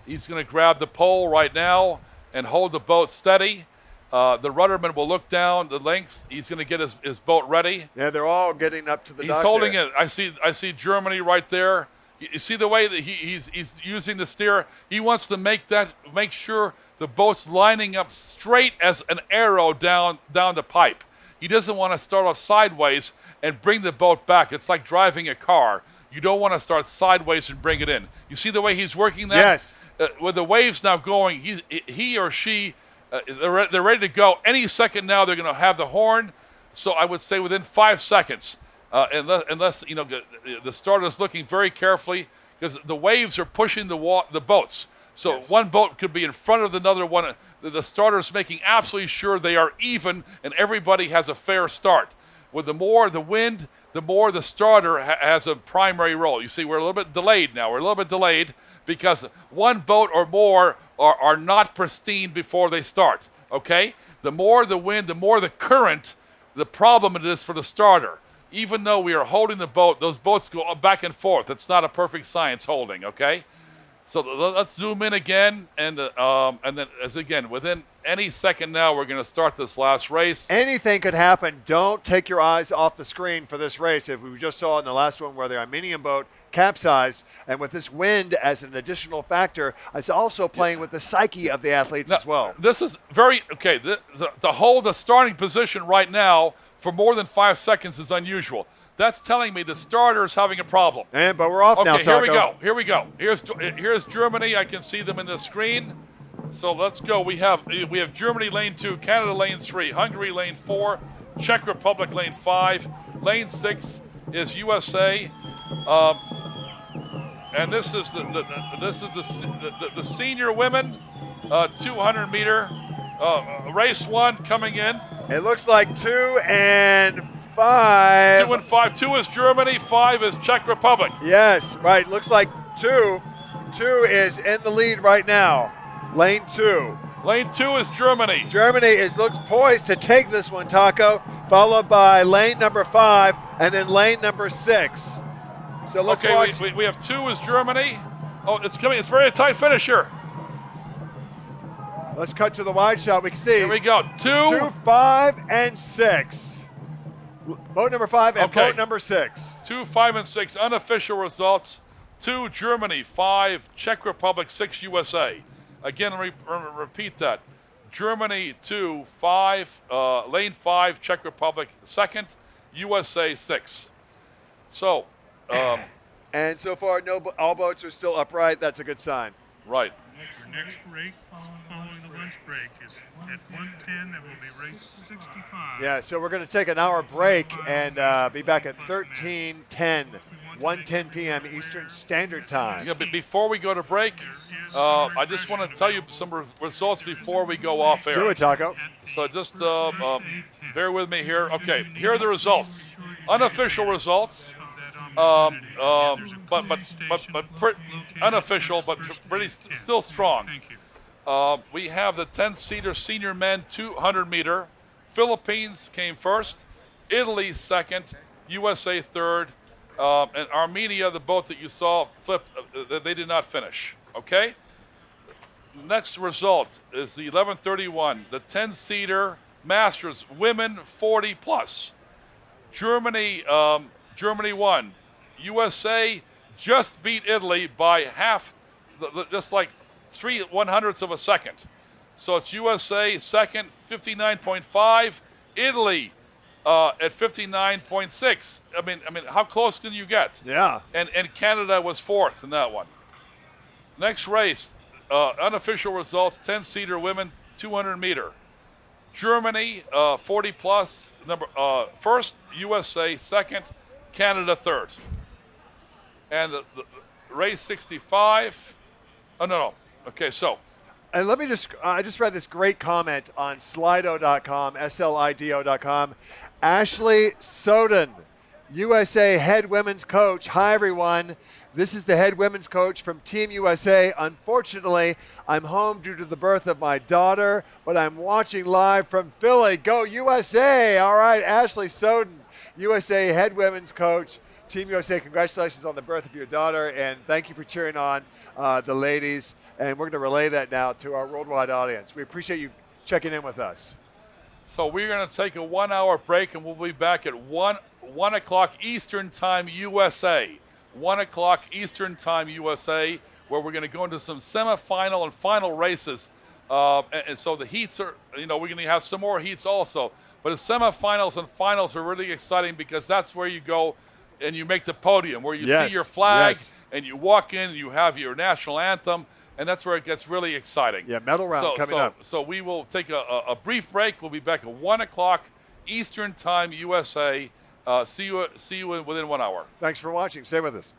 he's going to grab the pole right now and hold the boat steady. The rudderman will look down the length. He's going to get his boat ready. Yeah, they're all getting up to the dock. He's holding it. I see Germany right there. You see the way that he's using the steer. He wants to make sure the boat's lining up straight as an arrow down the pipe. He doesn't want to start off sideways and bring the boat back. It's like driving a car. You don't want to start sideways and bring it in. You see the way he's working that? Yes. With the waves now going, he or she, they're ready to go. Any second now, they're going to have the horn. So I would say within 5 seconds, unless the starter's looking very carefully, because the waves are pushing the boats. So one boat could be in front of another one. The starter's making absolutely sure they are even, and everybody has a fair start. With the more the wind, the more the starter has a primary role. You see, we're a little bit delayed now. We're a little bit delayed because one boat or more are not pristine before they start, okay? The more the wind, the more the current, the problem it is for the starter. Even though we are holding the boat, those boats go back and forth. It's not a perfect science holding, okay? So let's zoom in again, and then within any second now, we're going to start this last race. Anything could happen. Don't take your eyes off the screen for this race. If we just saw in the last one where the Armenian boat capsized, and with this wind as an additional factor, it's also playing with the psyche of the athletes as well. This is very, okay, to hold the starting position right now for more than 5 seconds is unusual. That's telling me the starter is having a problem. But we're off now, Taco. Here we go. Here's Germany. I can see them in the screen. So let's go. We have Germany lane 2, Canada lane 3, Hungary lane 4, Czech Republic lane 5, lane 6 is USA, and this is the senior women 200 meter race 1 coming in. It looks like 2 and 5. 2 and 5. 2 is Germany, 5 is Czech Republic. Yes, right. Looks like 2 is in the lead right now. Lane 2. Lane 2 is Germany. Germany looks poised to take this one, Taco, followed by lane number 5 and then lane number 6. So let's watch. We have 2 is Germany. Oh, it's coming. It's very tight finish here. Let's cut to the wide shot. We can see. Here we go. 2, 5, and 6. Boat number 5 and boat number 6. 2, 5, and 6 unofficial results. 2 Germany, 5 Czech Republic, 6 USA. Again, repeat that. Germany 2, 5, lane 5 Czech Republic 2nd, USA 6. So, and so far, all boats are still upright. That's a good sign. Right. Next break, following the lunch break, is at 1:10. That will be race 65. Yeah, so we're going to take an hour break and be back at 13:10, 1:10 p.m. Eastern Standard Time. Yeah, but before we go to break, I just want to tell you some results before we go off air. Do it, Taco. So just bear with me here. Okay, here are the results. Unofficial results. But unofficial, but pretty still strong. We have the 10-seater senior men 200 meter. Philippines came first, Italy second, USA third, and Armenia, the boat that you saw flipped, they did not finish. Okay. Next result is the 11:31, the 10-seater Masters women 40 plus. Germany won. USA just beat Italy by half, just like 3/100ths of a second. So it's USA second, 59.5. Italy at 59.6. I mean, how close can you get? Yeah. And Canada was fourth in that one. Next race, unofficial results: 10-seater women 200 meter. Germany 40 plus, first. USA second. Canada third. And the race 65. Oh, no. Okay, so. And let me I just read this great comment on Slido.com, SLIDO.com. Ashley Soden, USA head women's coach. Hi, everyone. This is the head women's coach from Team USA. Unfortunately, I'm home due to the birth of my daughter, but I'm watching live from Philly. Go USA. All right, Ashley Soden, USA head women's coach. Team USA, congratulations on the birth of your daughter, and thank you for cheering on the ladies. And we're going to relay that now to our worldwide audience. We appreciate you checking in with us. So we're going to take a 1 hour break, and we'll be back at 1 o'clock Eastern Time USA. 1 o'clock Eastern Time USA, where we're going to go into some semifinal and final races. And so the heats are, we're going to have some more heats also. But the semifinals and finals are really exciting because that's where you go and you make the podium, where you see your flag and you walk in and you have your national anthem, and that's where it gets really exciting. Yeah, medal round coming up. So we will take a brief break. We'll be back at 1 o'clock Eastern Time USA. See you within 1 hour. Thanks for watching. Stay with us.